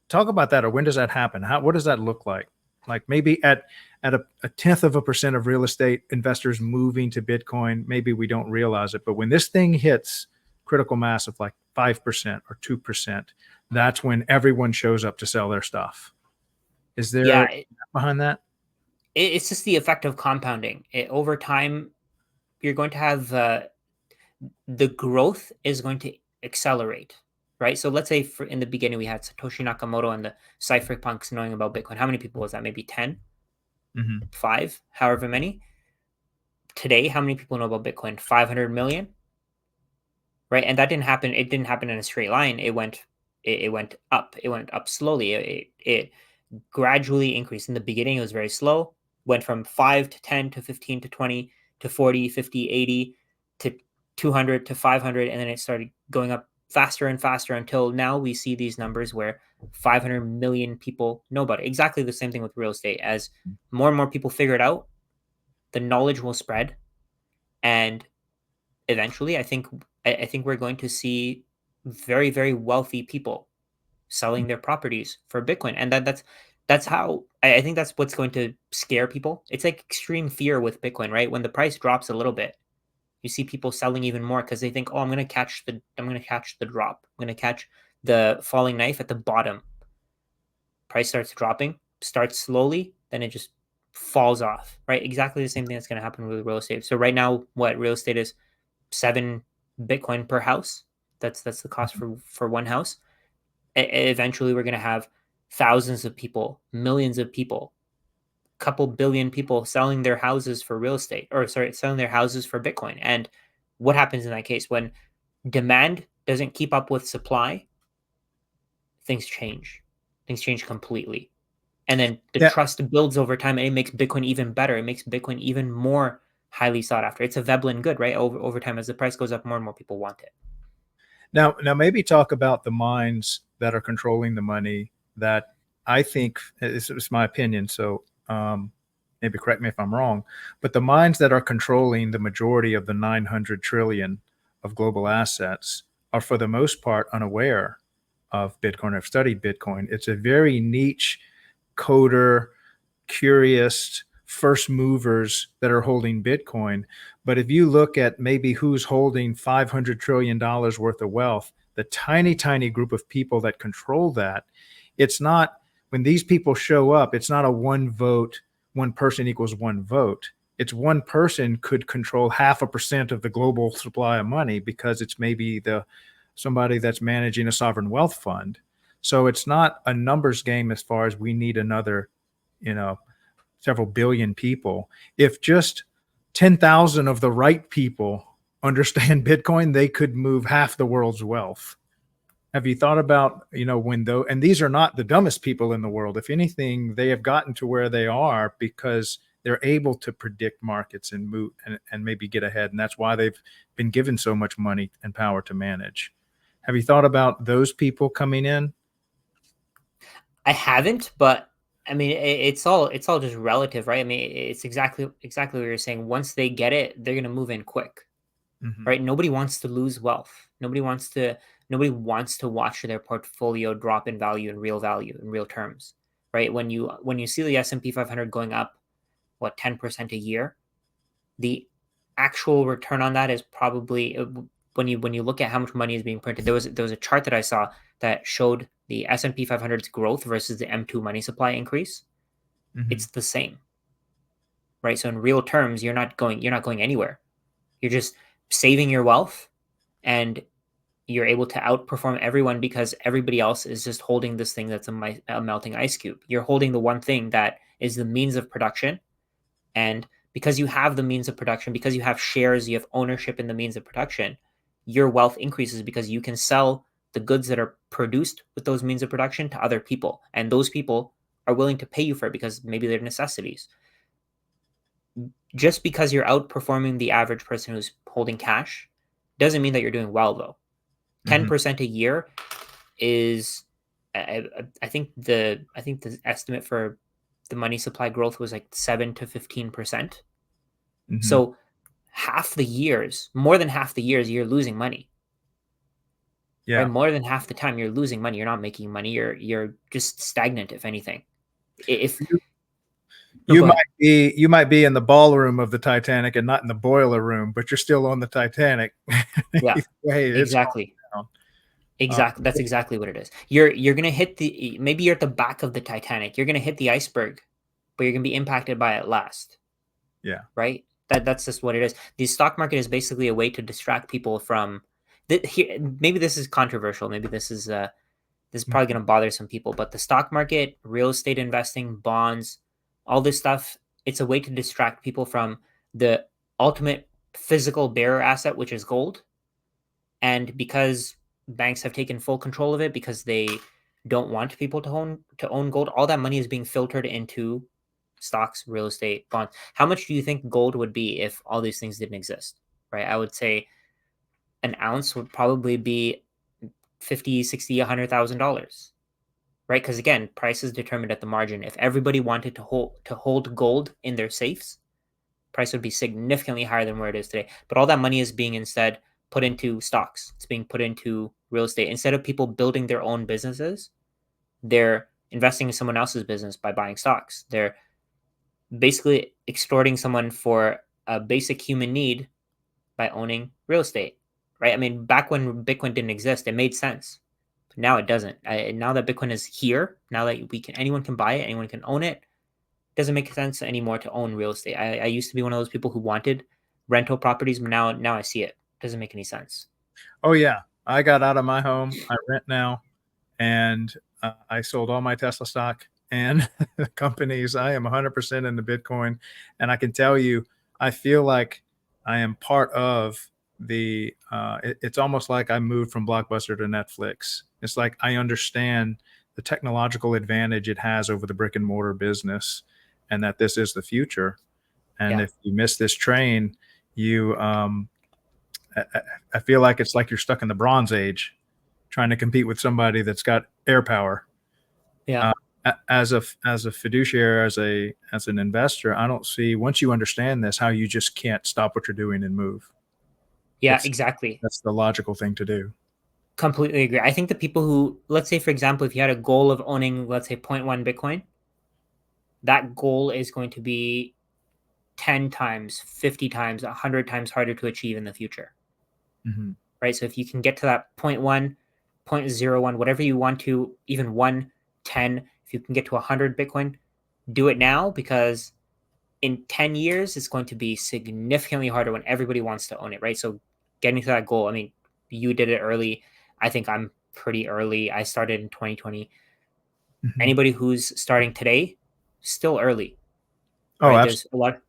talk about that, or when does that happen? What does that look like? Like maybe at a tenth of a percent of real estate investors moving to Bitcoin, maybe we don't realize it. But when this thing hits critical mass of like 5% or 2%, that's when everyone shows up to sell their stuff. Is Yeah, there behind that? it's just the effect of compounding. Over time, you're going to have the growth is going to accelerate, right? So let's say in the beginning we had Satoshi Nakamoto and the cypherpunks knowing about Bitcoin. How many people was that? Maybe 10, Hmm. 5, however many. Today, how many people know about Bitcoin? 500 million, right? And that didn't happen. It didn't happen in a straight line. It went up. It went up slowly. It gradually increased. In the beginning, it was very slow. Went from 5 to 10 to 15 to 20 to 40, 50, 80 to 200 to 500, and then it started going up faster and faster until now we see these numbers where 500 million people know about it. Exactly the same thing with real estate. As more and more people figure it out, the knowledge will spread, and eventually, I think we're going to see very, very wealthy people selling their properties for Bitcoin, and that's how I think that's what's going to scare people. It's like extreme fear with Bitcoin, right? When the price drops a little bit, you see people selling even more because they think, oh, I'm gonna catch the drop. I'm gonna catch the falling knife at the bottom. Price starts dropping, starts slowly, then it just falls off, right? Exactly the same thing that's gonna happen with real estate. So right now, what real estate is 7 Bitcoin per house. That's the cost for one house. Eventually, we're gonna have thousands of people, millions of people, couple billion people selling their houses for real estate, or sorry, selling their houses for Bitcoin. And what happens in that case when demand doesn't keep up with supply? Things change. Things change completely. And then the Yeah. trust builds over time, and it makes Bitcoin even better. It makes Bitcoin even more highly sought after. It's a Veblen good, right? Over time, as the price goes up, more and more people want it. Now, maybe talk about the minds that are controlling the money. That I think it's my opinion. So maybe correct me if I'm wrong, but the minds that are controlling the majority of the 900 trillion of global assets are, for the most part, unaware of Bitcoin or have studied Bitcoin. It's a very niche coder, curious first movers that are holding Bitcoin. But if you look at maybe who's holding $500 trillion worth of wealth, the tiny, tiny group of people that control that, it's not, when these people show up, it's not a one vote, one person equals one vote. It's one person could control 0.5% of the global supply of money because it's maybe somebody that's managing a sovereign wealth fund. So it's not a numbers game as far as we need another, you know, several billion people. If just 10,000 of the right people understand Bitcoin, they could move half the world's wealth. Have you thought about, when though, and these are not the dumbest people in the world. If anything, they have gotten to where they are because they're able to predict markets and move and maybe get ahead. And that's why they've been given so much money and power to manage. Have you thought about those people coming in? I haven't, but I mean, it's all just relative, right? I mean, it's exactly what you're saying. Once they get it, they're gonna move in quick, Mm-hmm. right? Nobody wants to lose wealth. Nobody wants to watch their portfolio drop in value in real terms, right? When you see the S&P 500 going up, what 10% a year, the actual return on that is probably when you look at how much money is being printed. There was a chart that I saw that showed the S&P 500's growth versus the M2 money supply increase. Mm-hmm. It's the same, right? So in real terms, you're not going anywhere. You're just saving your wealth, and you're able to outperform everyone because everybody else is just holding this thing that's a melting ice cube. You're holding the one thing that is the means of production, and because you have the means of production, because you have shares, you have ownership in the means of production, your wealth increases because you can sell the goods that are produced with those means of production to other people. And those people are willing to pay you for it because maybe they're necessities. Just because you're outperforming the average person who's holding cash doesn't mean that you're doing well, though. Mm-hmm. 10% a year is, I think the estimate for the money supply growth was like 7 to 15%. Mm-hmm. So more than half the years, you're losing money, right? Yeah. More than half the time, you're losing money. You're not making money. You're just stagnant, if anything. If No, You go might ahead. be in the ballroom of the Titanic and not in the boiler room, but you're still on the Titanic. Yeah, Either way, it's going exactly. down. Exactly. That's exactly what it is. You're gonna hit maybe you're at the back of the Titanic. You're gonna hit the iceberg, but you're gonna be impacted by it last, Yeah. right? That's just what it is. The stock market is basically a way to distract people from. Maybe this is controversial. Maybe this is probably Mhm. going to bother some people, but the stock market, real estate investing, bonds, all this stuff, it's a way to distract people from the ultimate physical bearer asset, which is gold. And because banks have taken full control of it, because they don't want people to own gold, all that money is being filtered into stocks, real estate, bonds. How much do you think gold would be if all these things didn't exist? Right? I would say an ounce would probably be 50, 60, $100,000, right? Because again, price is determined at the margin. If everybody wanted to hold gold in their safes, price would be significantly higher than where it is today. But all that money is being instead put into stocks. It's being put into real estate. Instead of people building their own businesses, they're investing in someone else's business by buying stocks. They're basically extorting someone for a basic human need by owning real estate, right? I mean, back when Bitcoin didn't exist, it made sense. But now it doesn't. Now that Bitcoin is here, now that anyone can buy it, anyone can own it, doesn't make sense anymore to own real estate. I used to be one of those people who wanted rental properties, but now I see it. Doesn't make any sense. Oh yeah, I got out of my home. I rent now, and I sold all my Tesla stock and companies. I am 100% into Bitcoin, and I can tell you, I feel like I am part of the. It's almost like I moved from Blockbuster to Netflix. It's like I understand the technological advantage it has over the brick and mortar business, and that this is the future. And Yeah. if you miss this train, you I feel like it's like you're stuck in the Bronze Age, trying to compete with somebody that's got air power. Yeah. Uh, as a fiduciary, as an investor, I don't see, once you understand this, how you just can't stop what you're doing and move. Yeah, It's exactly. That's the logical thing to do. Completely agree. I think the people who, let's say, for example, if you had a goal of owning, let's say, zero point 0.1 Bitcoin, that goal is going to be 10 times, 50 times, 100 times harder to achieve in the future, Hmm. right? So if you can get to that zero point 0.1, 0.01, whatever you want to, even 1, 10, if you can get to 100 Bitcoin, do it now, because in 10 years, it's going to be significantly harder when everybody wants to own it, right? So getting to that goal, I mean, you did it early. I think I'm pretty early. I started in 2020. Hmm. Anybody who's starting today, still early, Oh, right? absolutely.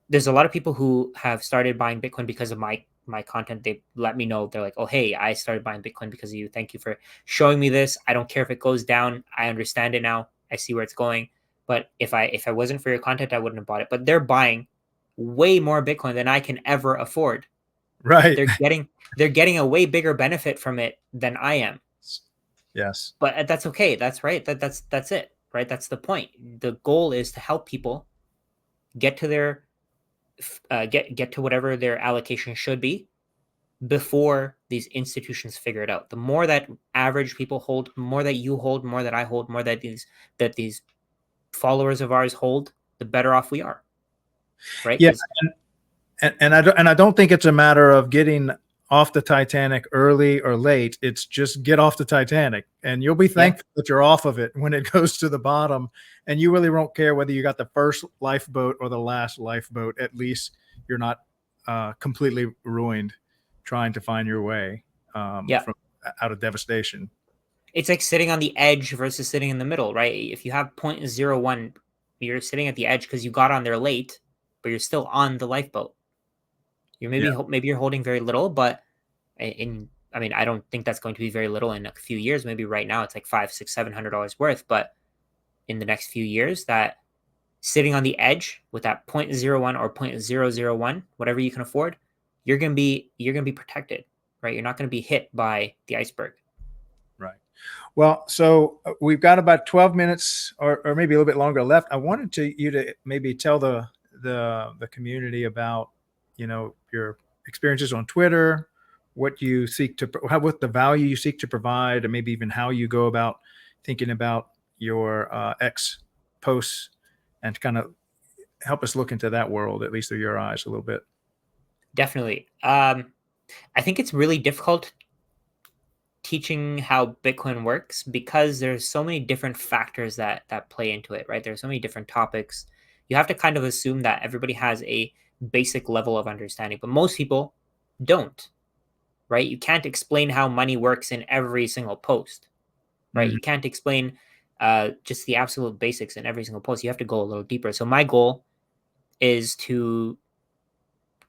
There's a lot of people who have started buying Bitcoin because of my content. They let me know. They're like, "Oh, hey, I started buying Bitcoin because of you. Thank you for showing me this. I don't care if it goes down. I understand it now. I see where it's going. But if I wasn't for your content, I wouldn't have bought it." But they're buying way more Bitcoin than I can ever afford. Right. They're getting a way bigger benefit from it than I am. Yes. But that's okay. That's right. That's it. Right. That's the point. The goal is to help people get to their get to whatever their allocation should be before these institutions figure it out. The more that average people hold, more that you hold, more that I hold, more that these followers of ours hold, the better off we are, right? Yeah. Because And I don't think it's a matter of getting off the Titanic early or late. It's just get off the Titanic, and you'll be yeah, thankful that you're off of it when it goes to the bottom. And you really won't care whether you got the first lifeboat or the last lifeboat. At least you're not completely ruined trying to find your way yeah, from out of devastation. it's like sitting on the edge versus sitting in the middle, right? If you have zero point zero 0.01, you're sitting at the edge because you got on there late, but you're still on the lifeboat. You're Yeah, maybe you're holding very little, but in I mean, I don't think that's going to be very little in a few years. Maybe right now it's like five, six, $700 worth, but in the next few years, that sitting on the edge with that zero point zero 0.01 or zero point zero zero 0.001, whatever you can afford, you're gonna be protected, right? You're not gonna be hit by the iceberg. right. Well, so we've got about 12 minutes or maybe a little bit longer left. I wanted you to maybe tell the community about, your experiences on Twitter, what you seek to, what the value you seek to provide, and maybe even how you go about thinking about your X posts, and kind of help us look into that world, at least through your eyes, a little bit. Definitely. I think it's really difficult teaching how Bitcoin works because there's so many different factors that play into it, right? There's so many different topics. You have to kind of assume that everybody has a basic level of understanding, but most people don't, right? You can't explain how money works in every single post, right? Mhm. You can't explain just the absolute basics in every single post. You have to go a little deeper. So my goal is to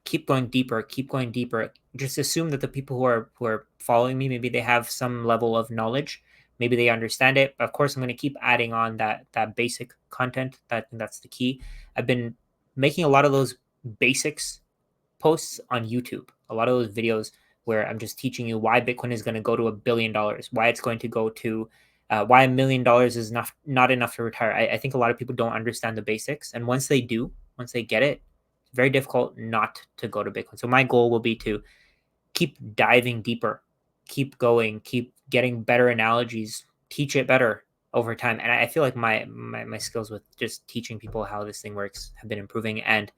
keep going deeper. Just assume that the people who are following me, maybe they have some level of knowledge, maybe they understand it. Of course, I'm going to keep adding on that basic content. That's the key. I've been making a lot of those basics posts on YouTube, a lot of those videos where I'm just teaching you why Bitcoin is going to go to $1 billion, why it's going to go to why $1 million is not enough to retire. I think a lot of people don't understand the basics, and once they do, once they get it, it's very difficult not to go to Bitcoin. So my goal will be to keep diving deeper, keep going, keep getting better analogies, teach it better over time. And I feel like my skills with just teaching people how this thing works have been improving, and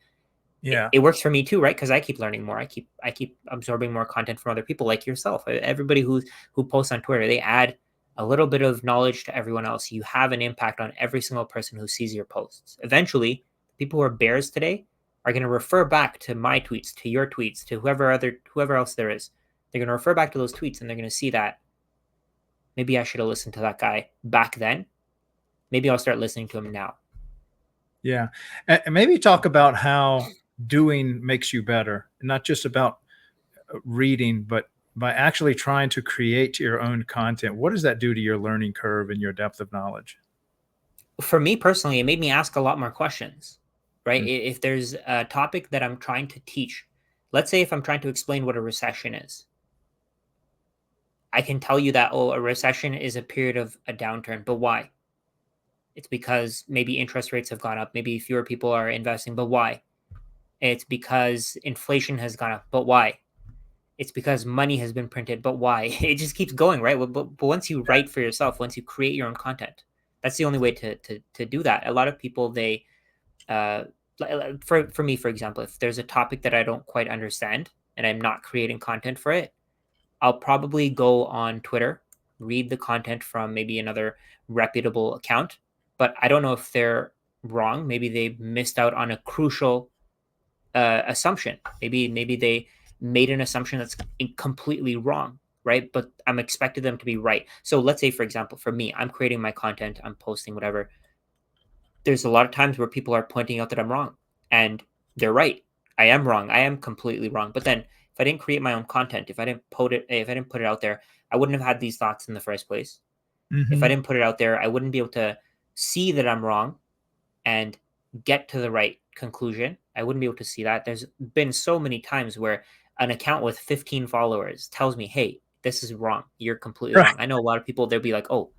Yeah. it works for me too, right? Because I keep learning more. I keep absorbing more content from other people like yourself. Everybody who posts on Twitter, they add a little bit of knowledge to everyone else. You have an impact on every single person who sees your posts. Eventually, people who are bears today are going to refer back to my tweets, to your tweets, to whoever else there is. They're going to refer back to those tweets, and they're going to see that maybe I should have listened to that guy back then. Maybe I'll start listening to him now. Yeah. And maybe talk about how doing makes you better, not just about reading, but by actually trying to create your own content. What does that do to your learning curve and your depth of knowledge? For me personally, it made me ask a lot more questions, right? Mm. If there's a topic that I'm trying to teach, let's say if I'm trying to explain what a recession is, I can tell you that, oh, a recession is a period of a downturn, but why? It's because maybe interest rates have gone up, maybe fewer people are investing, but why? It's because inflation has gone up, but why? It's because money has been printed, but why? It just keeps going, right? But once you write for yourself, once you create your own content, that's the only way to do that. A lot of people, they uh, for me, for example, if there's a topic that I don't quite understand and I'm not creating content for it, I'll probably go on Twitter, read the content from maybe another reputable account, but I don't know if they're wrong. Maybe they missed out on a crucial assumption. Maybe they made an assumption that's completely wrong, right? But I'm expected them to be right. So let's say, for example, for me, I'm creating my content, I'm posting whatever. There's a lot of times where people are pointing out that I'm wrong, and they're right. I am wrong. I am completely wrong. But then, if I didn't create my own content, if I didn't put it out there, I wouldn't have had these thoughts in the first place. If I Mm-hmm. didn't put it out there, I wouldn't be able to see that I'm wrong and get to the right conclusion. I wouldn't be able to see that. There's been so many times where an account with 15 followers tells me, "Hey, this is wrong. You're completely Right. wrong." I know a lot of people. They'll be like, "Oh,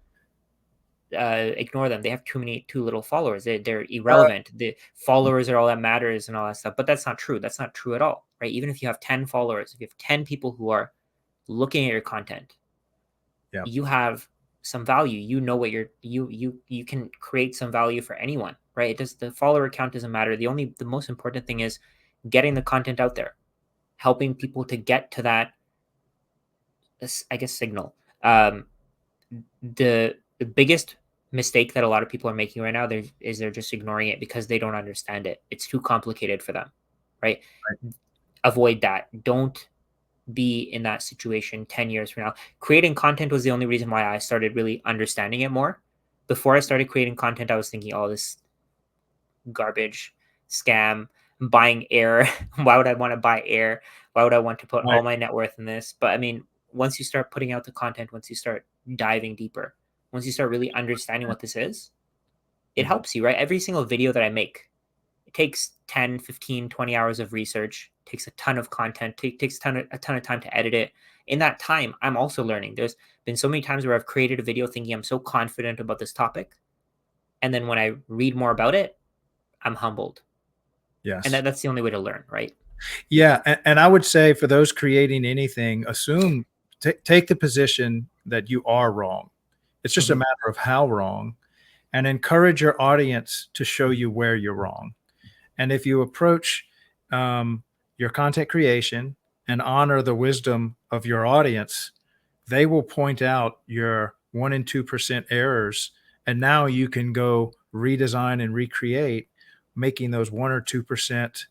ignore them. They have too little followers. They're irrelevant. The followers are all that matters and all that stuff." But that's not true. That's not true at all, right? Even if you have 10 followers, if you have 10 people who are looking at your content, Yeah. you have some value. You know what you can create some value for anyone, right? It does the follower count doesn't matter. The most important thing is getting the content out there, helping people to get to that, I guess, signal. The biggest mistake that a lot of people are making right now they're just ignoring it because they don't understand it. It's too complicated for them, right? Right. Avoid that. Don't be in that situation 10 years from now. Creating content was the only reason why I started really understanding it more. Before I started creating content, I was thinking, oh, this garbage, scam, buying air. Why would I want to buy air? Why would I want to put Right. all my net worth in this? But I mean, once you start putting out the content, once you start diving deeper, once you start really understanding what this is, it Mhm. helps you, right? Every single video that I make, it takes 10, 15, 20 hours of research, takes a ton of content, takes a ton of time to edit it. In that time, I'm also learning. There's been so many times where I've created a video thinking I'm so confident about this topic. And then when I read more about it, I'm humbled. And Yes. that's the only way to learn, right? Yeah. And I would say for those creating anything, assume, take the position that you are wrong. It's just a Mm-hmm. matter of how wrong, and encourage your audience to show you where you're wrong. And if you approach your content creation and honor the wisdom of your audience, they will point out your 1% and 2% errors. And now you can go redesign and recreate, making those 1% or 2%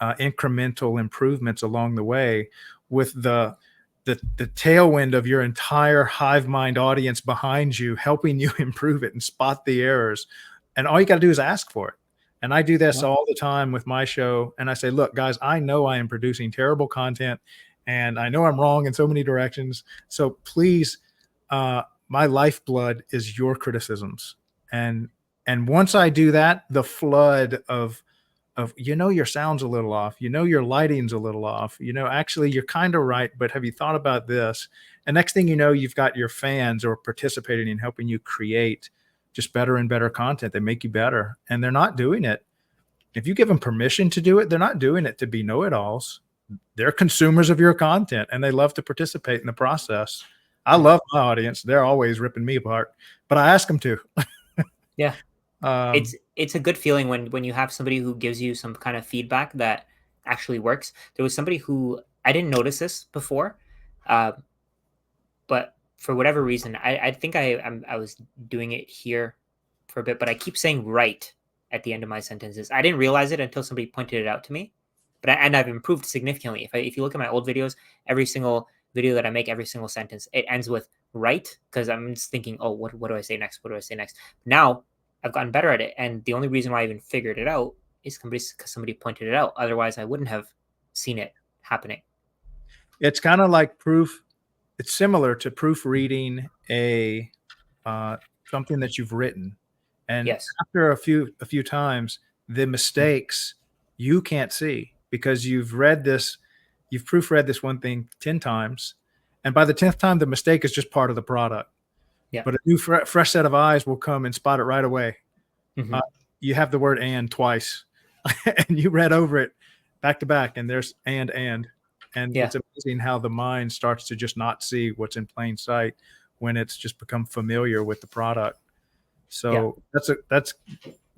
incremental improvements along the way, with the tailwind of your entire hive mind audience behind you, helping you improve it and spot the errors. And all you got to do is ask for it. And I do this Yeah. all the time with my show. And I say, look, guys, I know I am producing terrible content, and I know I'm wrong in so many directions. So please, my lifeblood is your criticisms. And once I do that, the flood of, your sound's a little off, your lighting's a little off, actually you're kind of right, but have you thought about this? And next thing you know, you've got your fans or participating in helping you create just better and better content. They make you better, and they're not doing it. If you give them permission to do it, they're not doing it to be know-it-alls. They're consumers of your content, and they love to participate in the process. I Yeah. love my audience. They're always ripping me apart, but I ask them to. Yeah. um, It's a good feeling when you have somebody who gives you some kind of feedback that actually works. There was somebody who I didn't notice this before, uh, but for whatever reason, I think I was doing it here for a bit, but I keep saying right at the end of my sentences. I didn't realize it until somebody pointed it out to me. And I've improved significantly. If you look at my old videos, every single video that I make, every single sentence, it ends with right, because I'm just thinking, oh, what do I say next? What do I say next? Now I've gotten better at it, and the only reason why I even figured it out is because somebody pointed it out. Otherwise, I wouldn't have seen it happening. it's kind of like proof. It's similar to proofreading a something that you've written, and Yes. after a few times, the mistakes you can't see because you've proofread this one thing 10 times, and by the 10th time, the mistake is just part of the product. Yeah. But a new fresh set of eyes will come and spot it right away. Hmm. Uh, you have the word "and" twice, and you read over it back to back, and there's and Yeah. it's amazing how the mind starts to just not see what's in plain sight when it's just become familiar with the product. Yeah. So that's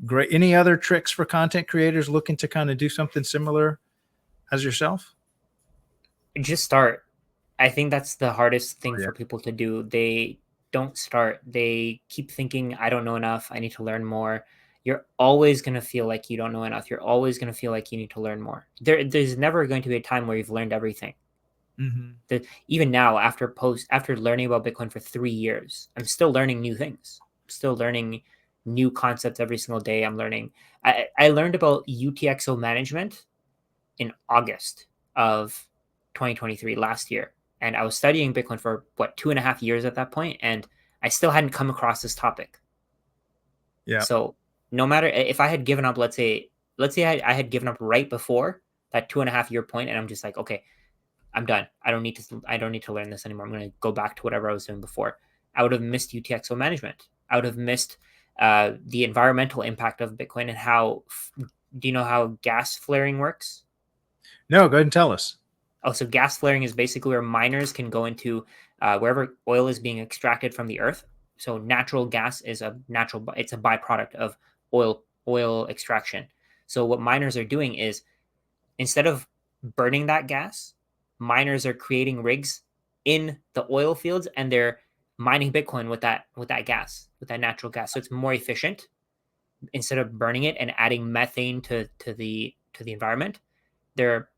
great. Any other tricks for content creators looking to kind of do something similar as yourself? Just start. I think that's the hardest Oh, thing yeah. for people to do. They don't start. They keep thinking, I don't know enough. I need to learn more. You're always going to feel like you don't know enough. You're always going to feel like you need to learn more. There's never going to be a time where you've learned everything. Hmm. Even now, after learning about Bitcoin for 3 years, I'm still learning new things. I'm still learning new concepts every single day. I learned about UTXO management in August of 2023, last year. And I was studying Bitcoin for what, 2.5 years at that point, and I still hadn't come across this topic. Yeah. So no matter if I had given up, let's say I had given up right before that 2.5 year point, and I'm just like, okay, I'm done. I don't need to learn this anymore. I'm going to go back to whatever I was doing before. I would have missed UTXO management. I would have missed the environmental impact of Bitcoin and how. Do you know how gas flaring works? No, go ahead and tell us. Oh, so gas flaring is basically where miners can go into wherever oil is being extracted from the earth. So natural gas is it's a byproduct of oil extraction. So what miners are doing is, instead of burning that gas, miners are creating rigs in the oil fields, and they're mining Bitcoin with that gas, with that natural gas. So it's more efficient. Instead of burning it and adding methane to the environment, they're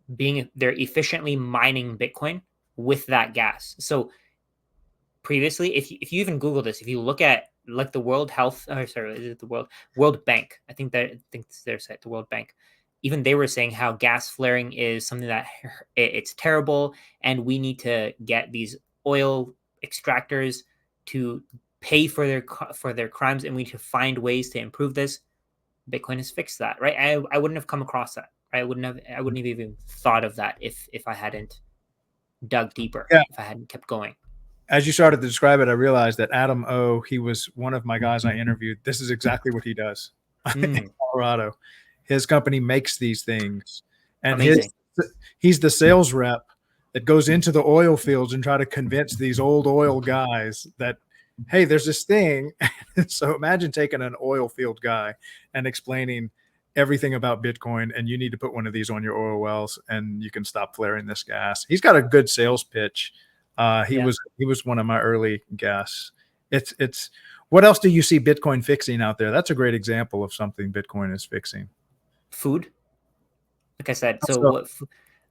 they're efficiently mining Bitcoin with that gas. So previously, if you even Google this, if you look at like the World Health, sorry, is it the World Bank? I think it's their site, the World Bank. Even they were saying how gas flaring is something that it's terrible, and we need to get these oil extractors to pay for their crimes, and we need to find ways to improve this. Bitcoin has fixed that, right? I wouldn't have come across that. I wouldn't have even thought of that if I hadn't dug deeper, Yeah. if I hadn't kept going. As you started to describe it, I realized that Adam O, he was one of my guys I interviewed. This is exactly what he does in Mm, Colorado. His company makes these things, and amazing. he's the sales rep that goes into the oil fields and try to convince these old oil guys that, hey, there's this thing. So imagine taking an oil field guy and explaining everything about Bitcoin, and you need to put one of these on your oil wells, and you can stop flaring this gas. He's got a good sales pitch. He Yeah. was one of my early guests. It's what else do you see Bitcoin fixing out there? That's a great example of something Bitcoin is fixing. Food, like I said. So So,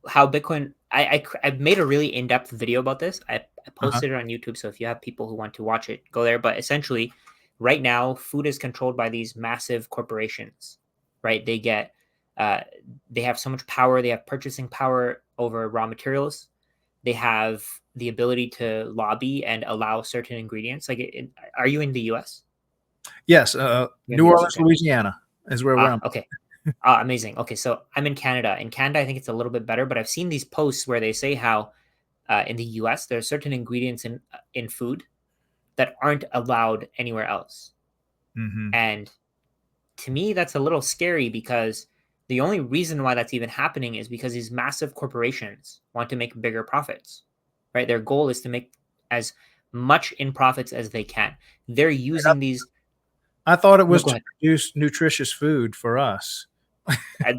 how Bitcoin, I've made a really in-depth video about this. I uh-huh. posted it on YouTube. So if you have people who want to watch it, go there. But essentially, right now, food is controlled by these massive corporations, right? Uh, they have so much power. They have purchasing power over raw materials. They have the ability to lobby and allow certain ingredients. Are you in the U.S.? Yes, You're in New the U.S. Orleans, Okay. Louisiana is where I'm. Okay. Ah, amazing. Okay, so I'm in Canada. In Canada, I think it's a little bit better, but I've seen these posts where they say how in the US there are certain ingredients in food that aren't allowed anywhere else. Hmm. And to me, that's a little scary because the only reason why that's even happening is because these massive corporations want to make bigger profits, right? Their goal is to make as much in profits as they can. They're using these. I thought it No, was go to ahead. produce nutritious food for us.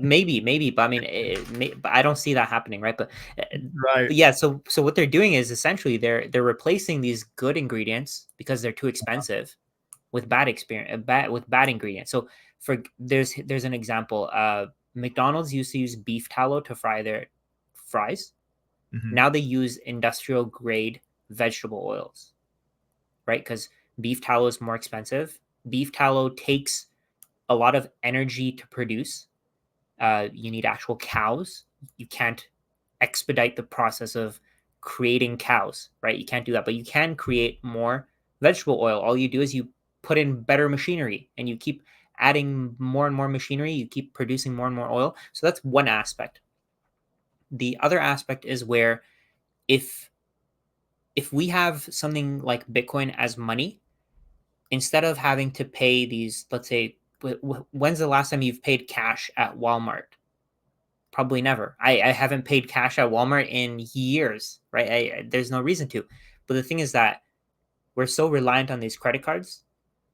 Maybe, but I mean, but I don't see that happening, right? Right. But yeah, so what they're doing is essentially they're replacing these good ingredients because they're too expensive with bad experience, with bad ingredients. So for there's an example. McDonald's used to use beef tallow to fry their fries. Hmm. Now they use industrial grade vegetable oils, right? Because beef tallow is more expensive. Beef tallow takes a lot of energy to produce. You need actual cows. You can't expedite the process of creating cows, right? You can't do that, but you can create more vegetable oil. All you do is you put in better machinery and you keep adding more and more machinery. You keep producing more and more oil. So that's one aspect. The other aspect is where if if we have something like Bitcoin as money, instead of having to pay these, let's say, when's the last time you've paid cash at Walmart? Probably never. I haven't paid cash at Walmart in years, right? There's no reason to. But the thing is that we're so reliant on these credit cards,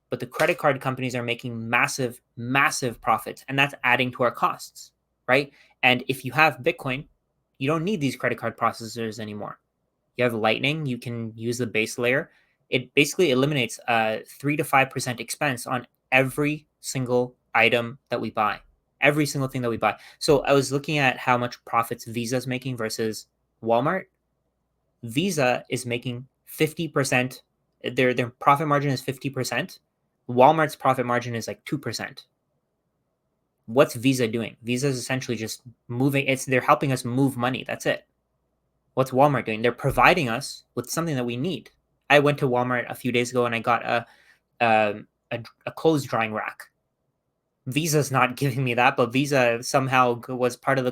but the credit card companies are making massive, massive profits, and that's adding to our costs, right? And if you have Bitcoin, you don't need these credit card processors anymore. You have Lightning, you can use the base layer. It basically eliminates 3 to 5% expense on every single item that we buy, every single thing that we buy. So I was looking at how much profits Visa is making versus Walmart. Visa is making 50%. Their profit margin is 50%. Walmart's profit margin is like 2%. What's Visa doing? Visa is essentially just moving. They're helping us move money. That's it. What's Walmart doing? They're providing us with something that we need. I went to Walmart a few days ago and I got a clothes drying rack. Visa's not giving me that, but Visa somehow was part of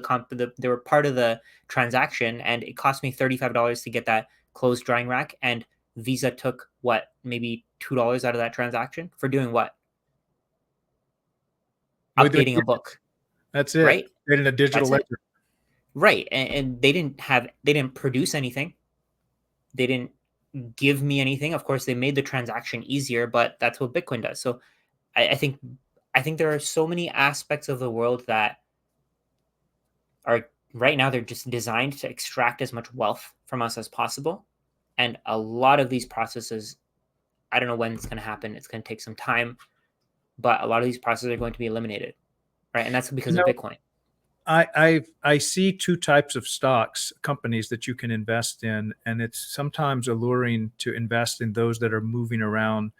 they were part of the transaction, and it cost me $35 to get that clothes drying rack. And Visa took what, maybe $2 out of that transaction for doing what? Updating a book, That's it. right? Creating a digital That's it, ledger. right? And they didn't produce anything. They didn't give me anything. Of course, they made the transaction easier, but that's what Bitcoin does. So I think there are so many aspects of the world that are right now they're just designed to extract as much wealth from us as possible. And a lot of these processes, I don't know when it's going to happen. It's going to take some time, but a lot of these processes are going to be eliminated, right? And that's You because of know, Bitcoin. I see two types of stocks, companies that you can invest in, and it's sometimes alluring to invest in those that are moving around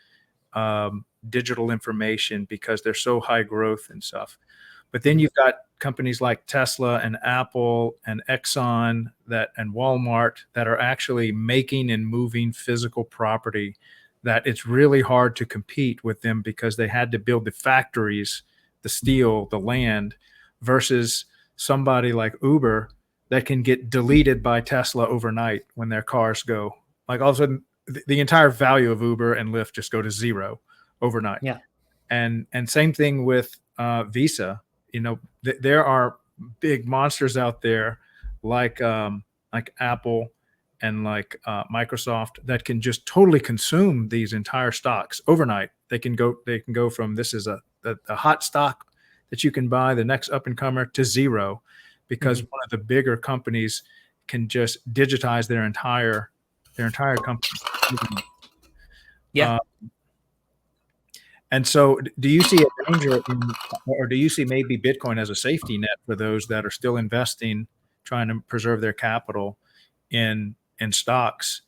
digital information because they're so high growth and stuff. But then Mhm. you've got companies like Tesla and Apple and Exxon and Walmart that are actually making and moving physical property that it's really hard to compete with them because they had to build the factories, the steel, the land, versus somebody like Uber that can get deleted by Tesla overnight when their cars go. Like all of a sudden, the entire value of Uber and Lyft just go to zero overnight. Yeah. And same thing with Visa. There are big monsters out there like Apple and like Microsoft that can just totally consume these entire stocks overnight. They can go from this is a hot stock that you can buy, the next up and comer, to zero, because Hmm. one of the bigger companies can just digitize their entire company. Yeah. Uh, And so, do you see a danger in, or do you see maybe Bitcoin as a safety net for those that are still investing, trying to preserve their capital in stocks,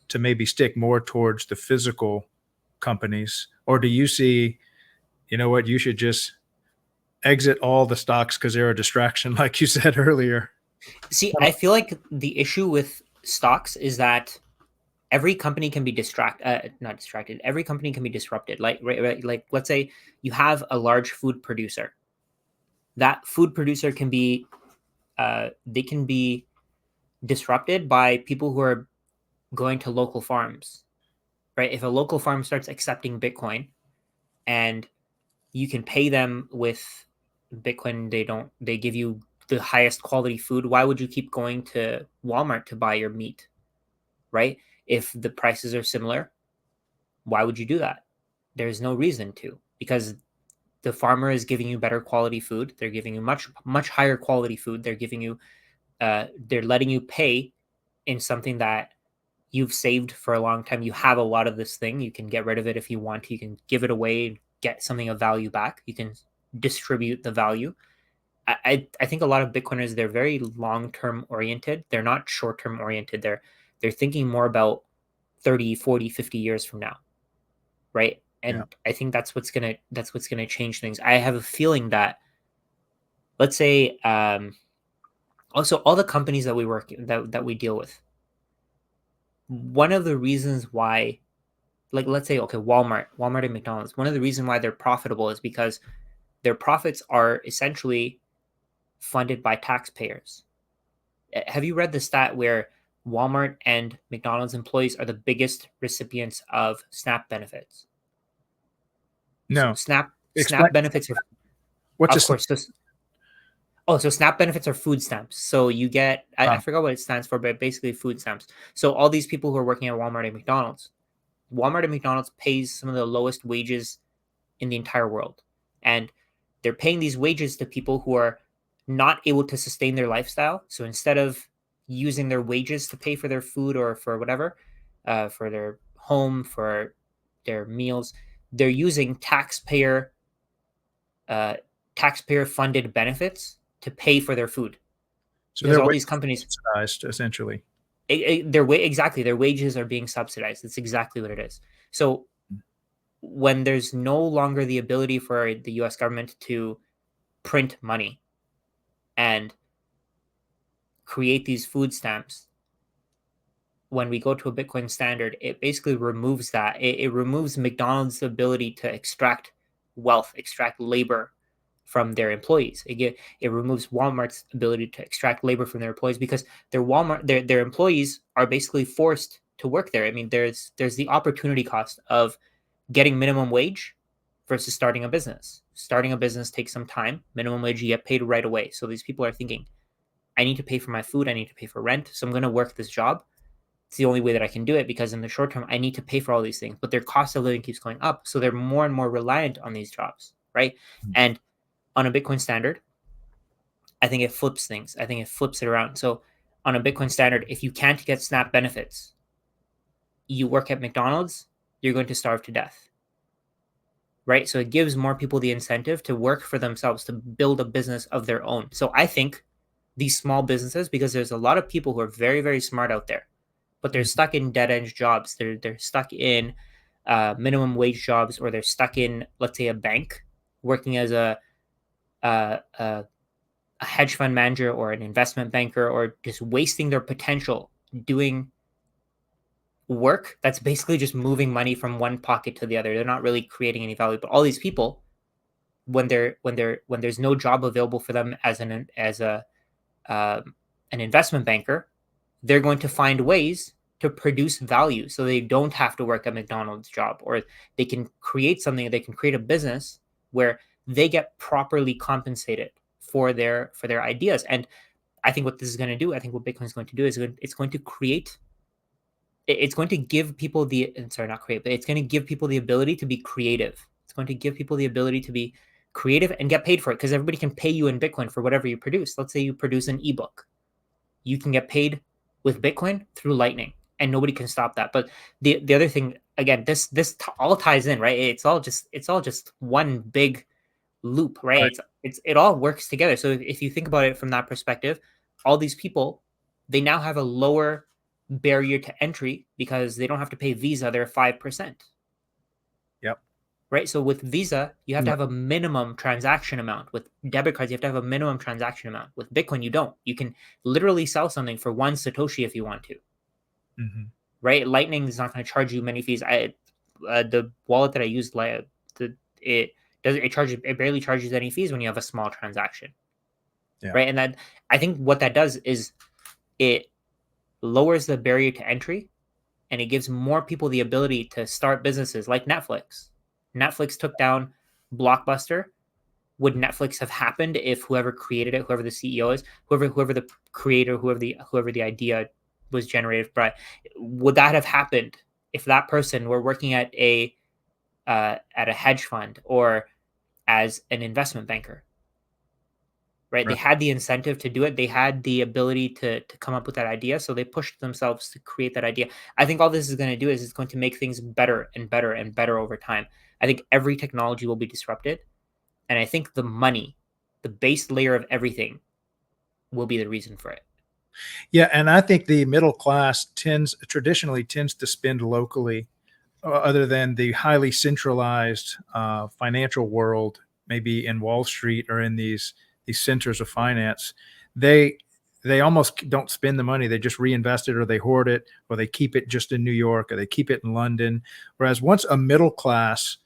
to maybe stick more towards the physical companies? Or do you see, you know what, you should just exit all the stocks because they're a distraction, like you said earlier? See, I feel like the issue with stocks is that every company can be not distracted. Every company can be disrupted. Like, right, like let's say you have a large food producer. that food producer can be they can be disrupted by people who are going to local farms, right? If a local farm starts accepting Bitcoin and you can pay them with Bitcoin, they give you the highest quality food. Why would you keep going to Walmart to buy your meat, right? If the prices are similar, why would you do that? There's no reason to, because the farmer is giving you better quality food. They're giving you much higher quality food. They're giving you they're letting you pay in something that you've saved for a long time. You have a lot of this thing. You can get rid of it if you want to. You can give it away, get something of value back. You can distribute the value. I think a lot of Bitcoiners, they're very long term oriented. They're not short term oriented. They're thinking more about 30, 40, 50 years from now, right? And Yeah. I think that's what's gonna change things. I have a feeling that, let's say, also all the companies that that we deal with, one of the reasons why, like, let's say, okay, Walmart and McDonald's, one of the reasons why they're profitable is because their profits are essentially funded by taxpayers. Have you read the stat where Walmart and McDonald's employees are the biggest recipients of SNAP benefits? So No. Explain. SNAP benefits are, What's of a course, so SNAP benefits are food stamps. So you get, I forgot what it stands for, but basically food stamps. So all these people who are working at Walmart and McDonald's, pays some of the lowest wages in the entire world. And they're paying these wages to people who are not able to sustain their lifestyle. So instead of using their wages to pay for their food or for whatever, for their home, for their meals, they're using uh, taxpayer funded benefits to pay for their food, so because their all wages these companies, are subsidized essentially. their wages are being subsidized. That's exactly what it is. So when there's no longer the ability for the US government to print money and create these food stamps, when we go to a Bitcoin standard, it basically removes that. It removes McDonald's ability to extract wealth, extract labor from their employees. It removes Walmart's ability to extract labor from their employees, because their employees are basically forced to work there. I mean, there's the opportunity cost of getting minimum wage versus starting a business. Starting a business takes some time. Minimum wage, you get paid right away. So these people are thinking, I need to pay for my food, I need to pay for rent, so I'm going to work this job. It's the only way that I can do it, because in the short term, I need to pay for all these things. But their cost of living keeps going up. So they're more and more reliant on these jobs, right? And on a Bitcoin standard, I think it flips things. I think it flips it around. So on a Bitcoin standard, if you can't get SNAP benefits, you work at McDonald's, you're going to starve to death, right? So it gives more people the incentive to work for themselves, to build a business of their own. So I think these small businesses, because there's a lot of people who are very, very smart out there, but they're stuck in dead end jobs. They're stuck in minimum wage jobs, or they're stuck in, let's say, a bank, working as a hedge fund manager or an investment banker, or just wasting their potential doing work that's basically just moving money from one pocket to the other. They're not really creating any value. But all these people, when there's no job available for them as an investment banker, they're going to find ways to produce value, so they don't have to work a McDonald's job, or they can create something. They can create a business where they get properly compensated for their ideas. And I think what this is going to do, I think what Bitcoin is going to do is it's going to create, it's going to give people the, sorry, not create, but it's going to give people the ability to be creative. It's going to give people the ability to be creative and get paid for it, because everybody can pay you in Bitcoin for whatever you produce. Let's say you produce an ebook, you can get paid with Bitcoin through Lightning, and nobody can stop that. But the other thing, again, all ties in, right? It's all just one big loop, right? Right. It all works together. So if you think about it from that perspective, all these people, they now have a lower barrier to entry, because they don't have to pay Visa their 5%. Yep. Right. So with Visa, you have to have a minimum transaction amount. With debit cards, you have to have a minimum transaction amount. With Bitcoin, you don't. You can literally sell something for 1 Satoshi if you want to. Mm-hmm. Right. Lightning is not going to charge you many fees. The wallet that I used, it It barely charges any fees when you have a small transaction, Yeah. right? And that, I think what that does is it lowers the barrier to entry, and it gives more people the ability to start businesses like Netflix. Netflix took down Blockbuster. Would Netflix have happened if whoever created it, whoever the CEO is, whoever the creator, whoever the idea was generated by, would that have happened if that person were working at a hedge fund or as an investment banker? Right? They Right. had the incentive to do it. They had the ability to come up with that idea, so they pushed themselves to create that idea. I think all this is going to do is it's going to make things better and better and better over time. I think every technology will be disrupted, and I think the money, the base layer of everything, will be the reason for it. Yeah, and I think the middle class traditionally tends to spend locally, other than the highly centralized financial world, maybe in Wall Street or in these centers of finance. They they almost don't spend the money; they just reinvest it, or they hoard it, or they keep it just in New York, or they keep it in London. Whereas once a middle class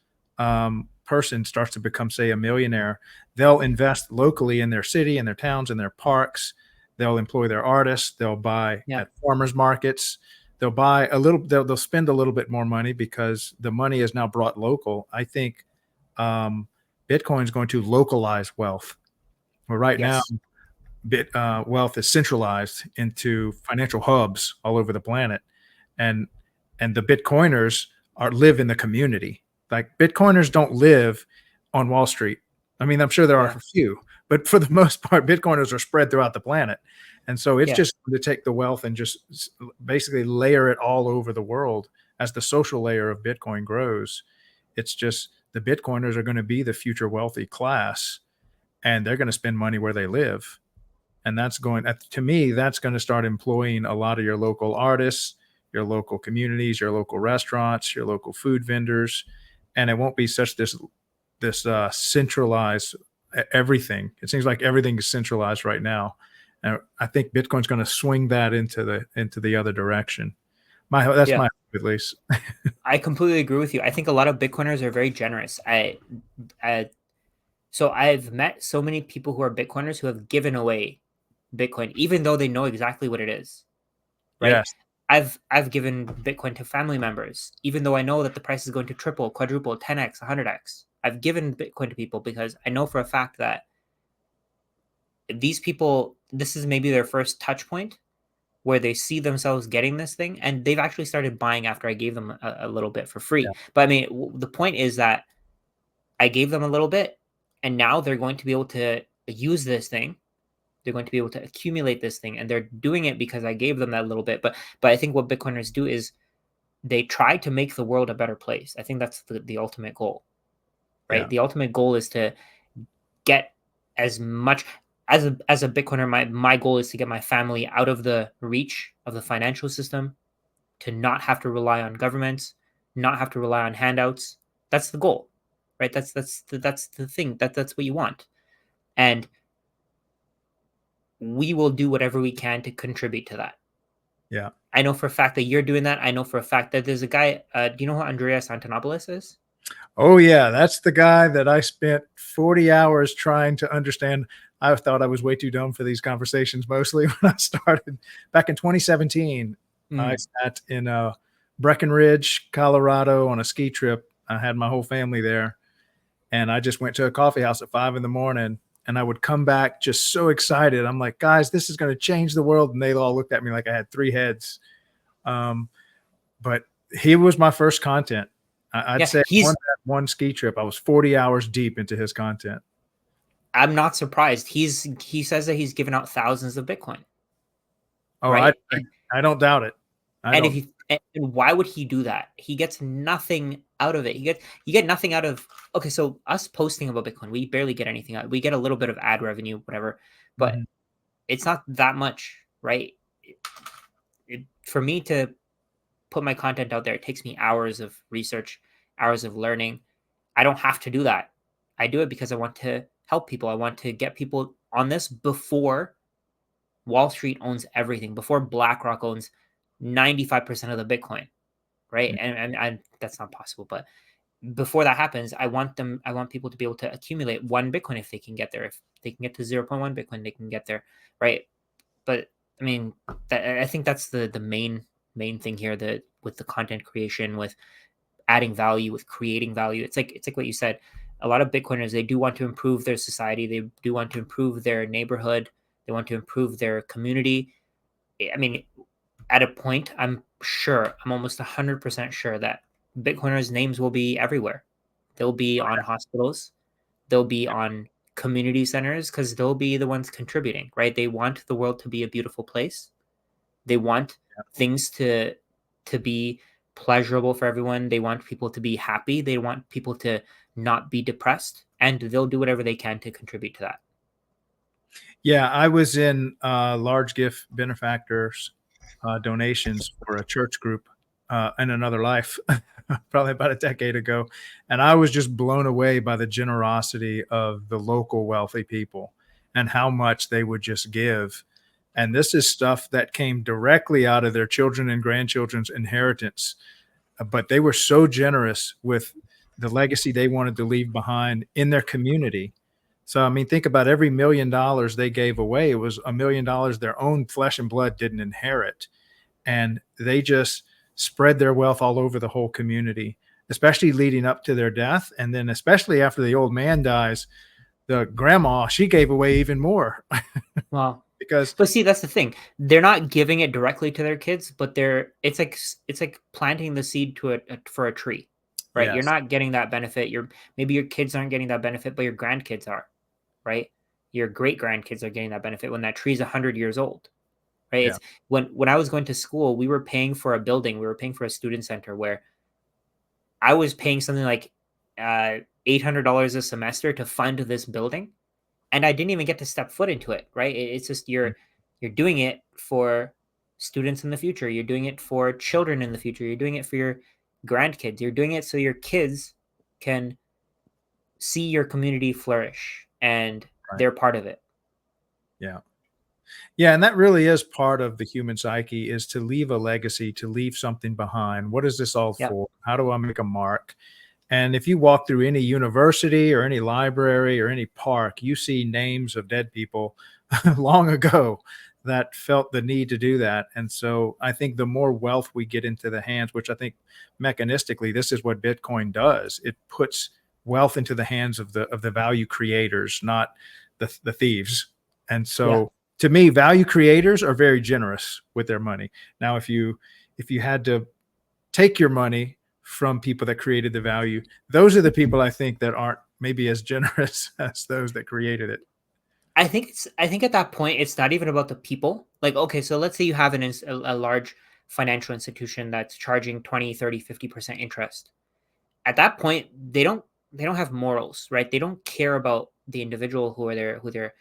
person starts to become, say, a millionaire, they'll invest locally in their city, in their towns, in their parks. They'll employ their artists. They'll buy Yeah. at farmers markets. They'll buy a little. They'll spend a little bit more money because the money is now brought local. I think um, Bitcoin is going to localize wealth. Well, right now, Yes. wealth is centralized into financial hubs all over the planet, and the Bitcoiners live in the community. Like Bitcoiners don't live on Wall Street. I mean, I'm sure there are Yeah. a few, but for the most part, Bitcoiners are spread throughout the planet, and so it's Yeah. just to take the wealth and just basically layer it all over the world as the social layer of Bitcoin grows. It's just the Bitcoiners are going to be the future wealthy class, and they're going to spend money where they live, and that's going to me that's going to start employing a lot of your local artists, your local communities, your local restaurants, your local food vendors, and it won't be such this centralized everything. It seems like everything is centralized right now, and I think Bitcoin's going to swing that into the other direction. That's Yeah. my hope, at least. I completely agree with you. I think a lot of Bitcoiners are very generous. I so I've met so many people who are Bitcoiners who have given away Bitcoin, even though they know exactly what it is. Right? Yes. I've given Bitcoin to family members, even though I know that the price is going to triple, quadruple, 10x, 100x. I've given Bitcoin to people because I know for a fact that these people, this is maybe their first touch point where they see themselves getting this thing, and they've actually started buying after I gave them a little bit for Yeah. free. But I mean, the point is that I gave them a little bit, and now they're going to be able to use this thing. They're going to be able to accumulate this thing, and they're doing it because I gave them that little bit. But I think what Bitcoiners do is they try to make the world a better place. I think that's the ultimate goal, right? Yeah. The ultimate goal is to get as much as a Bitcoiner. My goal is to get my family out of the reach of the financial system, to not have to rely on governments, not have to rely on handouts. That's the goal, right? That's the thing. That's what you want, and we will do whatever we can to contribute to that. Yeah. I know for a fact that you're doing that. I know for a fact that there's a guy. Do you know who Andreas Antonopoulos is? Oh yeah, that's the guy that I spent 40 hours trying to understand. I thought I was way too dumb for these conversations mostly when I started back in 2017. I Mm. sat in Breckenridge, Colorado on a ski trip. I had my whole family there, and I just went to a coffee house at 5 in the morning, and I would come back just so excited. I'm like, guys, this is going to change the world. And they all looked at me like I had three heads. Um, but he was my first content. I'd Yeah, say on that one ski trip, I was 40 hours deep into his content. I'm not surprised. He says that he's given out thousands of Bitcoin, Oh, right? And I don't doubt it. I and if don't. you and why would he do that? He gets nothing out of it. You get nothing out of, okay, so us posting about Bitcoin, we barely get anything out. We get a little bit of ad revenue, whatever, but Mhm. it's not that much, right? For me to put my content out there, it takes me hours of research, hours of learning. I don't have to do that. I do it because I want to help people. I want to get people on this before Wall Street owns everything, before BlackRock owns 95% of the Bitcoin, right? And that's not possible, but before that happens, I want people to be able to accumulate 1 Bitcoin if they can get there. If they can get to 0.1 Bitcoin, they can get there, right? But I mean, I think that's the main thing here, that with the content creation, with adding value, with creating value. It's like what you said. A lot of Bitcoiners, they do want to improve their society. They do want to improve their neighborhood. They want to improve their community. I mean, at a point, I'm almost 100% sure that Bitcoiners' names will be everywhere. They'll be on hospitals. They'll be on community centers because they'll be the ones contributing, right? They want the world to be a beautiful place. They want things to be pleasurable for everyone. They want people to be happy. They want people to not be depressed, and they'll do whatever they can to contribute to that. Yeah, I was in large gift benefactors donations for a church group in another life, probably about a decade ago, and I was just blown away by the generosity of the local wealthy people and how much they would just give. And this is stuff that came directly out of their children and grandchildren's inheritance, but they were so generous with the legacy they wanted to leave behind in their community. So, I mean, think about every $1 million they gave away. It was $1 million their own flesh and blood didn't inherit. And they just spread their wealth all over the whole community, especially leading up to their death. And then, especially after the old man dies, the grandma, she gave away even more Well, because, but see, that's the thing. They're not giving it directly to their kids, but it's like planting the seed for a tree, right? You're yes, not getting that benefit. Maybe your kids aren't getting that benefit, but your grandkids are, right? Your great grandkids are getting that benefit when that tree's 100 years old, right? yeah, It's when I was going to school, we were paying for a building, we were paying for a student center where I was paying something like $800 a semester to fund this building, and I didn't even get to step foot into it, right? It's just you're doing it for students in the future. You're doing it for children in the future. You're doing it for your grandkids. You're doing it so your kids can see your community flourish and right. they're part of it. Yeah. Yeah, and that really is part of the human psyche, is to leave a legacy, to leave something behind. What is this all Yep. for? How do I make a mark? And if you walk through any university or any library or any park, you see names of dead people long ago that felt the need to do that. And so I think the more wealth we get into the hands, which I think mechanistically this is what Bitcoin does, it puts wealth into the hands of the value creators, not the thieves. And Yeah. so to me, value creators are very generous with their money. Now, if you had to take your money from people that created the value, those are the people I think that aren't maybe as generous as those that created it. I think at that point it's not even about the people. Like, okay, so let's say you have a large financial institution that's charging 20, 30, 50% interest. At that point, they don't have morals, right? They don't care about the individual who they're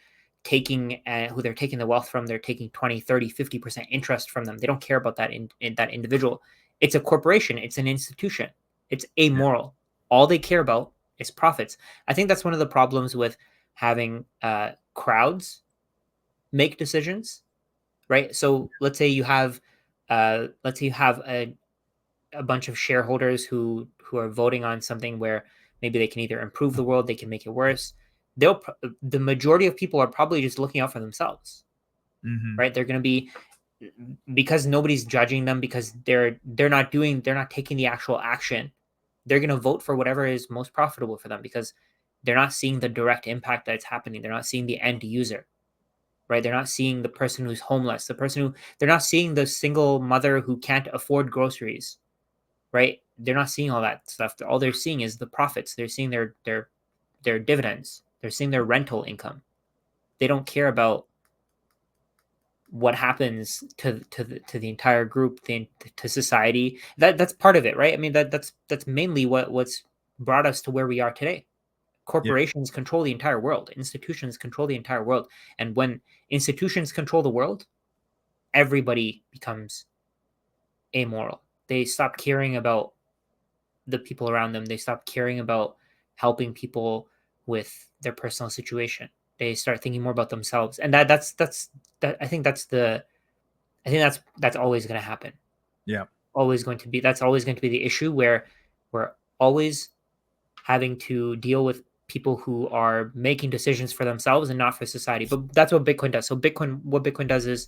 taking the wealth from. They're taking 20, 30, 50% interest from them. They don't care about in that individual. It's a corporation, it's an institution. It's Yeah. amoral. All they care about is profits. I think that's one of the problems with having crowds make decisions, right? So let's say you have a bunch of shareholders who are voting on something where maybe they can either improve the world, they can make it worse. The majority of people are probably just looking out for themselves, Hmm. right? They're going to be, because nobody's judging them, because they're not taking the actual action. They're going to vote for whatever is most profitable for them because they're not seeing the direct impact that's happening. They're not seeing the end user, right? They're not seeing the person who's homeless, they're not seeing the single mother who can't afford groceries, right? They're not seeing all that stuff. All they're seeing is the profits. They're seeing their dividends. They're seeing their rental income. They don't care about what happens to the entire group, to society. That's part of it, right? I mean, that's mainly what's brought us to where we are today. Yeah. Corporations control the entire world. Institutions control the entire world. And when institutions control the world, everybody becomes amoral. They stop caring about the people around them. They stop caring about helping people with their personal situation. They start thinking more about themselves, and that. I think that's always going to happen. Yeah. Always going to be That's always going to be the issue where we're always having to deal with people who are making decisions for themselves and not for society. But that's what Bitcoin does. So what Bitcoin does is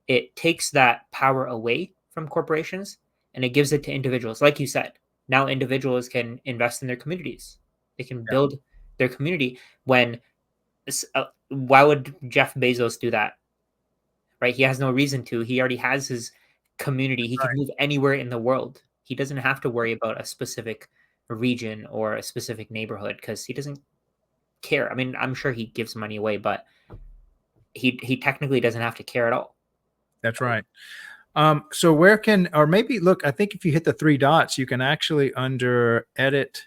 it takes that power away from corporations and it gives it to individuals. Like you said, now individuals can invest in their communities. They can Yeah, build their community. Why would Jeff Bezos do that? Right? He has no reason to. He already has his community. He can right. move anywhere in the world. He doesn't have to worry about a specific region or a specific neighborhood because he doesn't care. I mean, I'm sure he gives money away, but he technically doesn't have to care at all. That's right. So where can, or maybe look, I think if you hit the three dots, you can actually under edit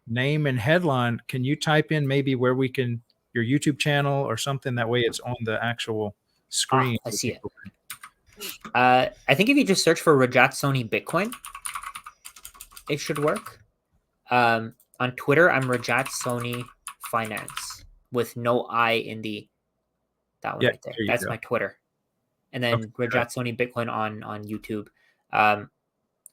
name and headline, can you type in maybe where we can, your YouTube channel or something, that way it's on the actual Ah, screen I so see it. people can. I think if you just search for Rajat Soni Bitcoin, it should work. On Twitter, I'm Rajat Soni Finance with no I in that one Yeah, right there. there you That's go. my Twitter. And Okay, then good. Rajat Soni Bitcoin on YouTube. Um,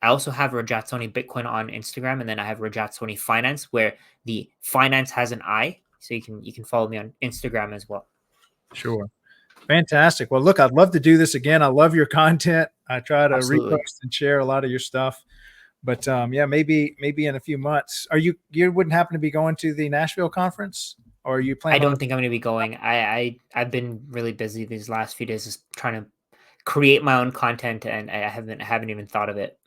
I also have Rajat Soni Bitcoin on Instagram, and then I have Rajat Soni Finance, where the finance has an I, so you can follow me on Instagram as well. Sure. Fantastic. Well, look, I'd love to do this again. I love your content. I try to Absolutely. repost and share a lot of your stuff. But yeah, maybe in a few months. Are you wouldn't happen to be going to the Nashville conference, or are you I planning on? don't think I'm going to be going. I've been really busy these last few days, just trying to create my own content, and I haven't even thought of it.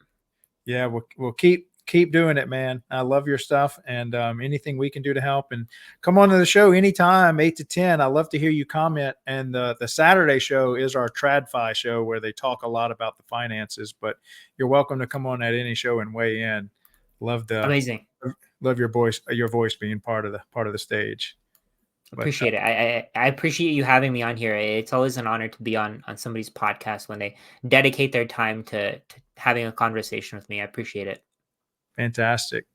Yeah, we'll keep doing it, man. I love your stuff, and anything we can do to help. And come on to the show anytime, 8 to 10. I love to hear you comment. And the Saturday show is our TradFi show where they talk a lot about the finances. But you're welcome to come on at any show and weigh in. Love the Amazing. love your voice being part of the stage. But Appreciate it. I appreciate you having me on here. It's always an honor to be on somebody's podcast when they dedicate their time to having a conversation with me. I appreciate it. fantastic.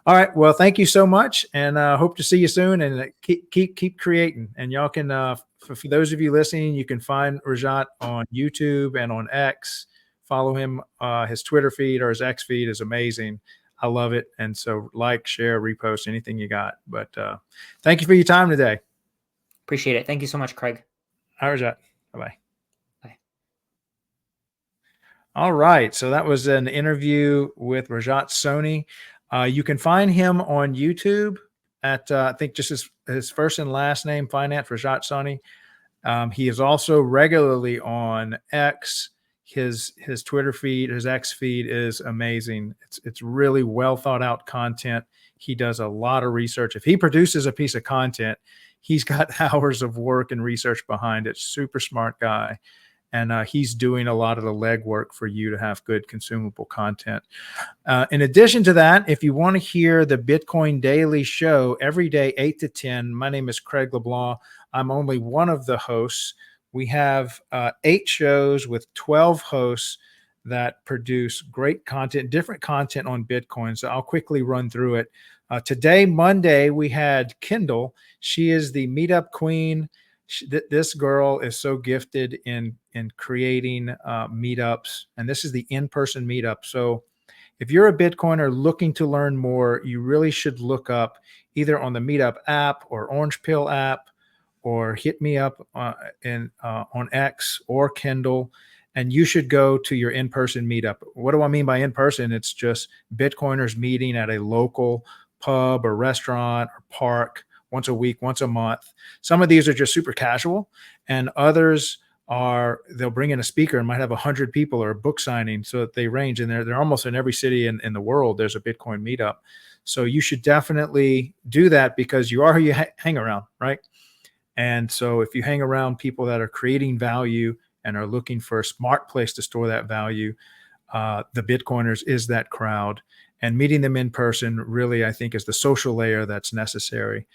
All right. Well, thank you so much, and hope to see you soon. And keep creating. And y'all can, for those of you listening, you can find Rajat on YouTube and on X. Follow him. His Twitter feed or his X feed is amazing. I love it. And so, like, share, repost, anything you got. But thank you for your time today. Appreciate it. Thank you so much, Craig. Hi, Rajat. Bye bye. Bye. All right. So that was an interview with Rajat Soni. You can find him on YouTube at, I think, just his first and last name, Finance, Rajat Soni. He is also regularly on X. His Twitter feed, his X feed is amazing. It's really well thought out content. He does a lot of research. If he produces a piece of content, he's got hours of work and research behind it. Super smart guy. And he's doing a lot of the legwork for you to have good consumable content. In addition to that, if you want to hear the Bitcoin Daily Show every day, 8 to 10, my name is Craig LeBlanc. I'm only one of the hosts. We have 8 shows with 12 hosts that produce great content, different content on Bitcoin. So I'll quickly run through it. Today, Monday, we had Kendall. She is the meetup queen. This girl is so gifted in creating meetups, and this is the in-person meetup. So if you're a Bitcoiner looking to learn more, you really should look up either on the Meetup app or Orange Pill app, or hit me up on X or Kindle, and you should go to your in-person meetup. What do I mean by in-person? It's just Bitcoiners meeting at a local pub or restaurant or park once a week, once a month. Some of these are just super casual, and others they'll bring in a speaker and might have 100 people or a book signing, so that they range, and they're almost in every city in the world. There's a Bitcoin meetup. So you should definitely do that, because you are who you hang around, right? And so if you hang around people that are creating value and are looking for a smart place to store that value, the Bitcoiners is that crowd. And meeting them in person really, I think, is the social layer that's necessary.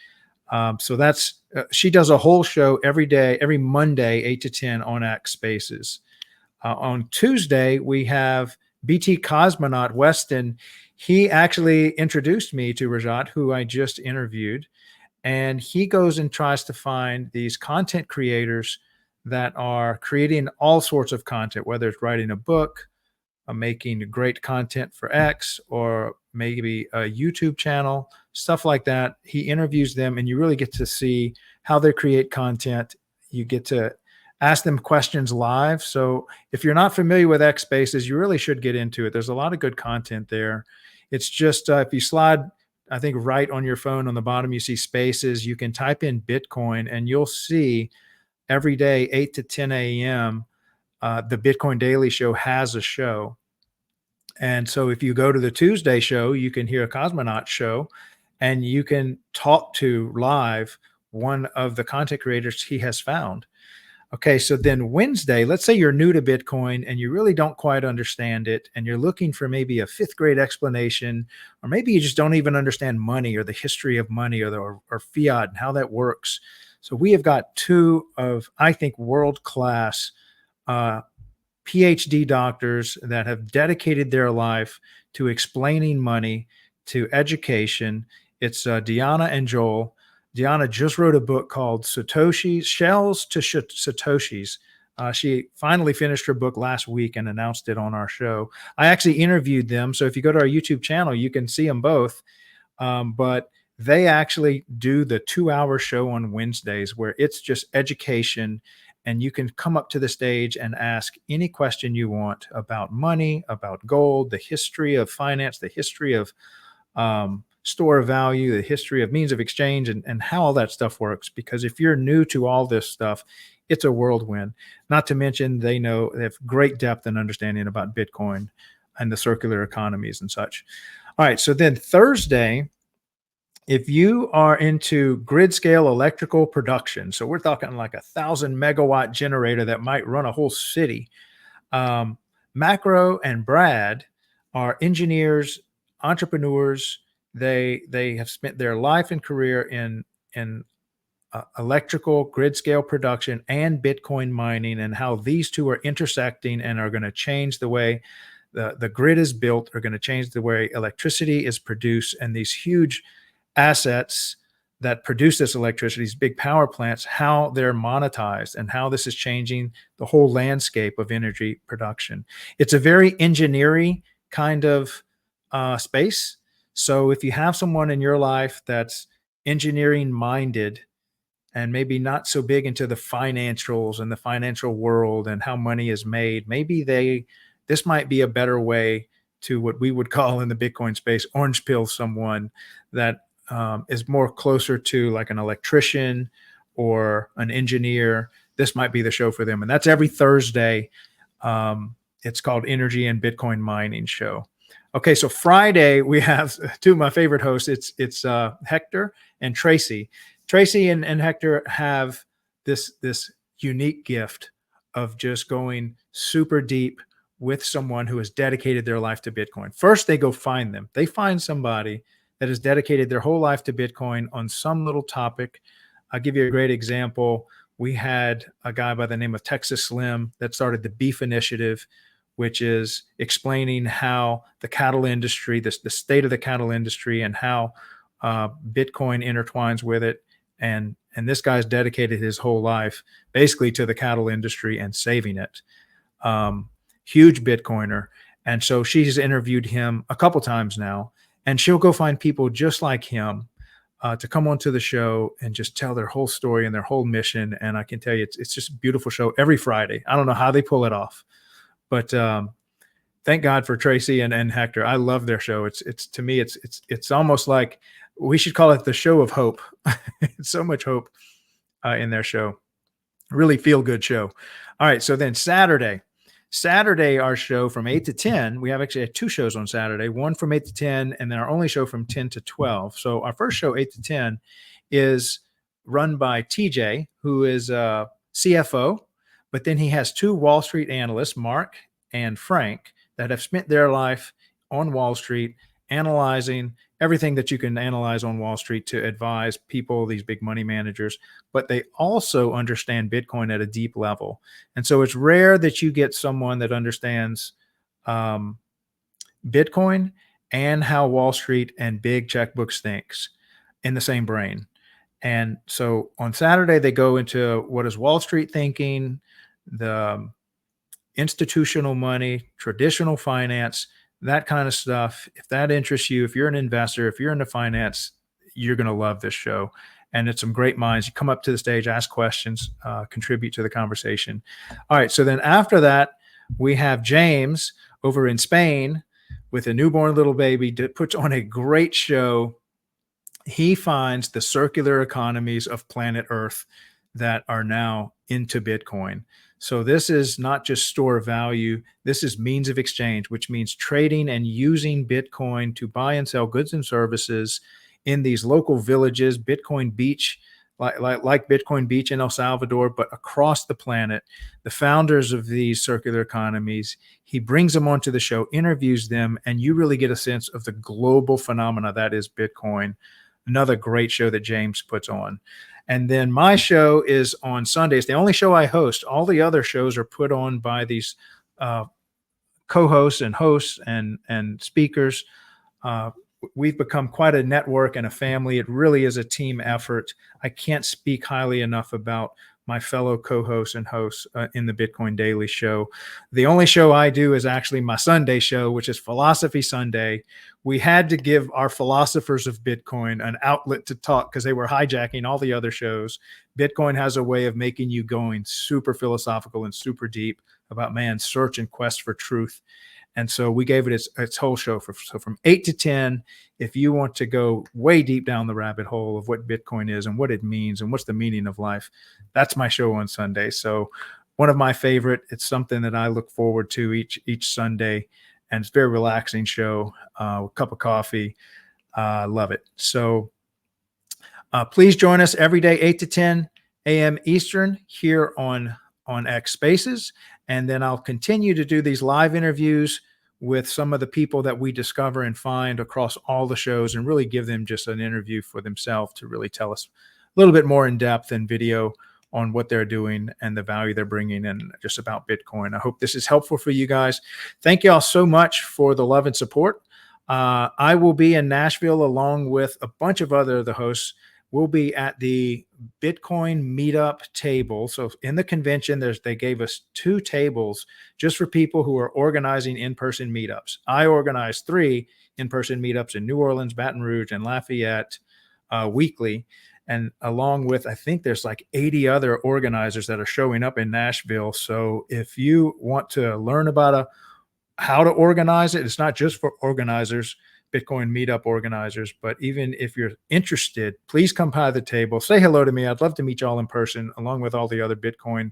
So that's she does a whole show every day, every Monday, 8 to 10 on X Spaces. On Tuesday, we have BT Cosmonaut Weston. He actually introduced me to Rajat, who I just interviewed. And he goes and tries to find these content creators that are creating all sorts of content, whether it's writing a book, making great content for X or maybe a YouTube channel, stuff like that. He interviews them, and you really get to see how they create content. You get to ask them questions live. So if you're not familiar with X Spaces, you really should get into it. There's a lot of good content there. It's just if you slide, I think, right on your phone on the bottom, you see Spaces. You can type in Bitcoin, and you'll see every day, 8 to 10 a.m., the Bitcoin Daily Show has a show. And so if you go to the Tuesday show, you can hear a cosmonaut show, and you can talk to live one of the content creators he has found. Okay, so then Wednesday, let's say you're new to Bitcoin and you really don't quite understand it, and you're looking for maybe a fifth grade explanation, or maybe you just don't even understand money or the history of money or fiat and how that works. So we have got two of, I think, world class uh, PhD doctors that have dedicated their life to explaining money, to education. It's Deanna and Joel. Deanna just wrote a book called Satoshi's Shells to Satoshis. She finally finished her book last week and announced it on our show. I actually interviewed them. So if you go to our YouTube channel, you can see them both. But they actually do the 2 hour show on Wednesdays where it's just education, and you can come up to the stage and ask any question you want about money, about gold, the history of finance, the history of store of value, the history of means of exchange, and how all that stuff works. Because if you're new to all this stuff, it's a whirlwind. Not to mention, they have great depth and understanding about Bitcoin and the circular economies and such. All right. So then Thursday, if you are into grid scale electrical production, so we're talking like 1,000 megawatt generator that might run a whole city. Macro and Brad are engineers, entrepreneurs. They have spent their life and career in electrical grid scale production and Bitcoin mining, and how these two are intersecting and are going to change the way the grid is built, are going to change the way electricity is produced, and these huge assets that produce this electricity, these big power plants, how they're monetized and how this is changing the whole landscape of energy production. It's a very engineering kind of space. So if you have someone in your life that's engineering minded and maybe not so big into the financials and the financial world and how money is made, maybe this might be a better way to what we would call in the Bitcoin space orange pill someone that is more closer to like an electrician or an engineer. This might be the show for them. And that's every Thursday. It's called Energy and Bitcoin Mining Show. Okay, so Friday we have two of my favorite hosts. It's Hector and Tracy. Tracy and Hector have this unique gift of just going super deep with someone who has dedicated their life to Bitcoin. First, they go find them. They find somebody that has dedicated their whole life to Bitcoin on some little topic. I'll give you a great example. We had a guy by the name of Texas Slim that started the Beef Initiative, which is explaining how the cattle industry, the state of the cattle industry, and how Bitcoin intertwines with it. And this guy's dedicated his whole life basically to the cattle industry and saving it. Huge Bitcoiner. And so she's interviewed him a couple times now, and she'll go find people just like him to come onto the show and just tell their whole story and their whole mission. And I can tell you, it's just a beautiful show every Friday. I don't know how they pull it off, but thank God for Tracy and Hector. I love their show. It's to me, it's almost like we should call it the show of hope. It's so much hope in their show. Really feel good show. All right. So then Saturday, our show from 8 to 10, we have actually two shows on Saturday, one from 8 to 10, and then our only show from 10 to 12. So our first show, 8 to 10, is run by TJ, who is a CFO, but then he has two Wall Street analysts, Mark and Frank, that have spent their life on Wall Street analyzing everything that you can analyze on Wall Street to advise people, these big money managers, but they also understand Bitcoin at a deep level. And so it's rare that you get someone that understands Bitcoin and how Wall Street and big checkbooks thinks in the same brain. And so on Saturday, they go into what is Wall Street thinking, the institutional money, traditional finance, that kind of stuff. If that interests you, if you're an investor, if you're into finance, you're going to love this show. And it's some great minds. You come up to the stage, ask questions, contribute to the conversation. All right. So then after that, we have James over in Spain with a newborn little baby, puts on a great show. He finds the circular economies of planet Earth that are now into Bitcoin. So this is not just store value. This is means of exchange, which means trading and using Bitcoin to buy and sell goods and services in these local villages, Bitcoin Beach, like Bitcoin Beach in El Salvador, but across the planet. The founders of these circular economies, he brings them onto the show, interviews them, and you really get a sense of the global phenomena that is Bitcoin. Another great show that James puts on. And then my show is on Sundays. The only show I host. All the other shows are put on by these co-hosts and hosts and speakers. We've become quite a network and a family. It really is a team effort. I can't speak highly enough about my fellow co-hosts and hosts in the Bitcoin Daily Show. The only show I do is actually my Sunday show, which is Philosophy Sunday. We had to give our philosophers of Bitcoin an outlet to talk because they were hijacking all the other shows. Bitcoin has a way of making you going super philosophical and super deep about man's search and quest for truth. And so we gave it its whole show. So from 8 to 10, if you want to go way deep down the rabbit hole of what Bitcoin is and what it means and what's the meaning of life, that's my show on Sunday. So one of my favorite. It's something that I look forward to each Sunday, and it's a very relaxing show. A cup of coffee. Love it. So please join us every day, 8 to 10 a.m. Eastern here on X Spaces. And then I'll continue to do these live interviews with some of the people that we discover and find across all the shows and really give them just an interview for themselves to really tell us a little bit more in depth and video on what they're doing and the value they're bringing and just about Bitcoin. I hope this is helpful for you guys. Thank you all so much for the love and support. I will be in Nashville along with a bunch of the hosts. We'll be at the Bitcoin meetup table. So in the convention, they gave us 2 tables just for people who are organizing in-person meetups. I organize 3 in-person meetups in New Orleans, Baton Rouge, and Lafayette weekly. And along with, I think there's like 80 other organizers that are showing up in Nashville. So if you want to learn about how to organize it, it's not just for organizers, Bitcoin meetup organizers, but even if you're interested, please come by the table, say hello to me. I'd love to meet you all in person, along with all the other Bitcoin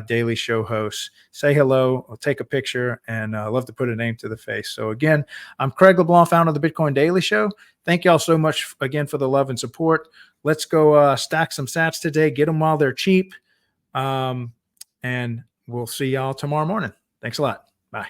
Daily Show hosts. Say hello, I'll take a picture, and I love to put a name to the face. So again, I'm Craig LeBlanc, founder of the Bitcoin Daily Show. Thank you all so much again for the love and support. Let's go stack some sats today, get them while they're cheap. And we'll see y'all tomorrow morning. Thanks a lot. Bye.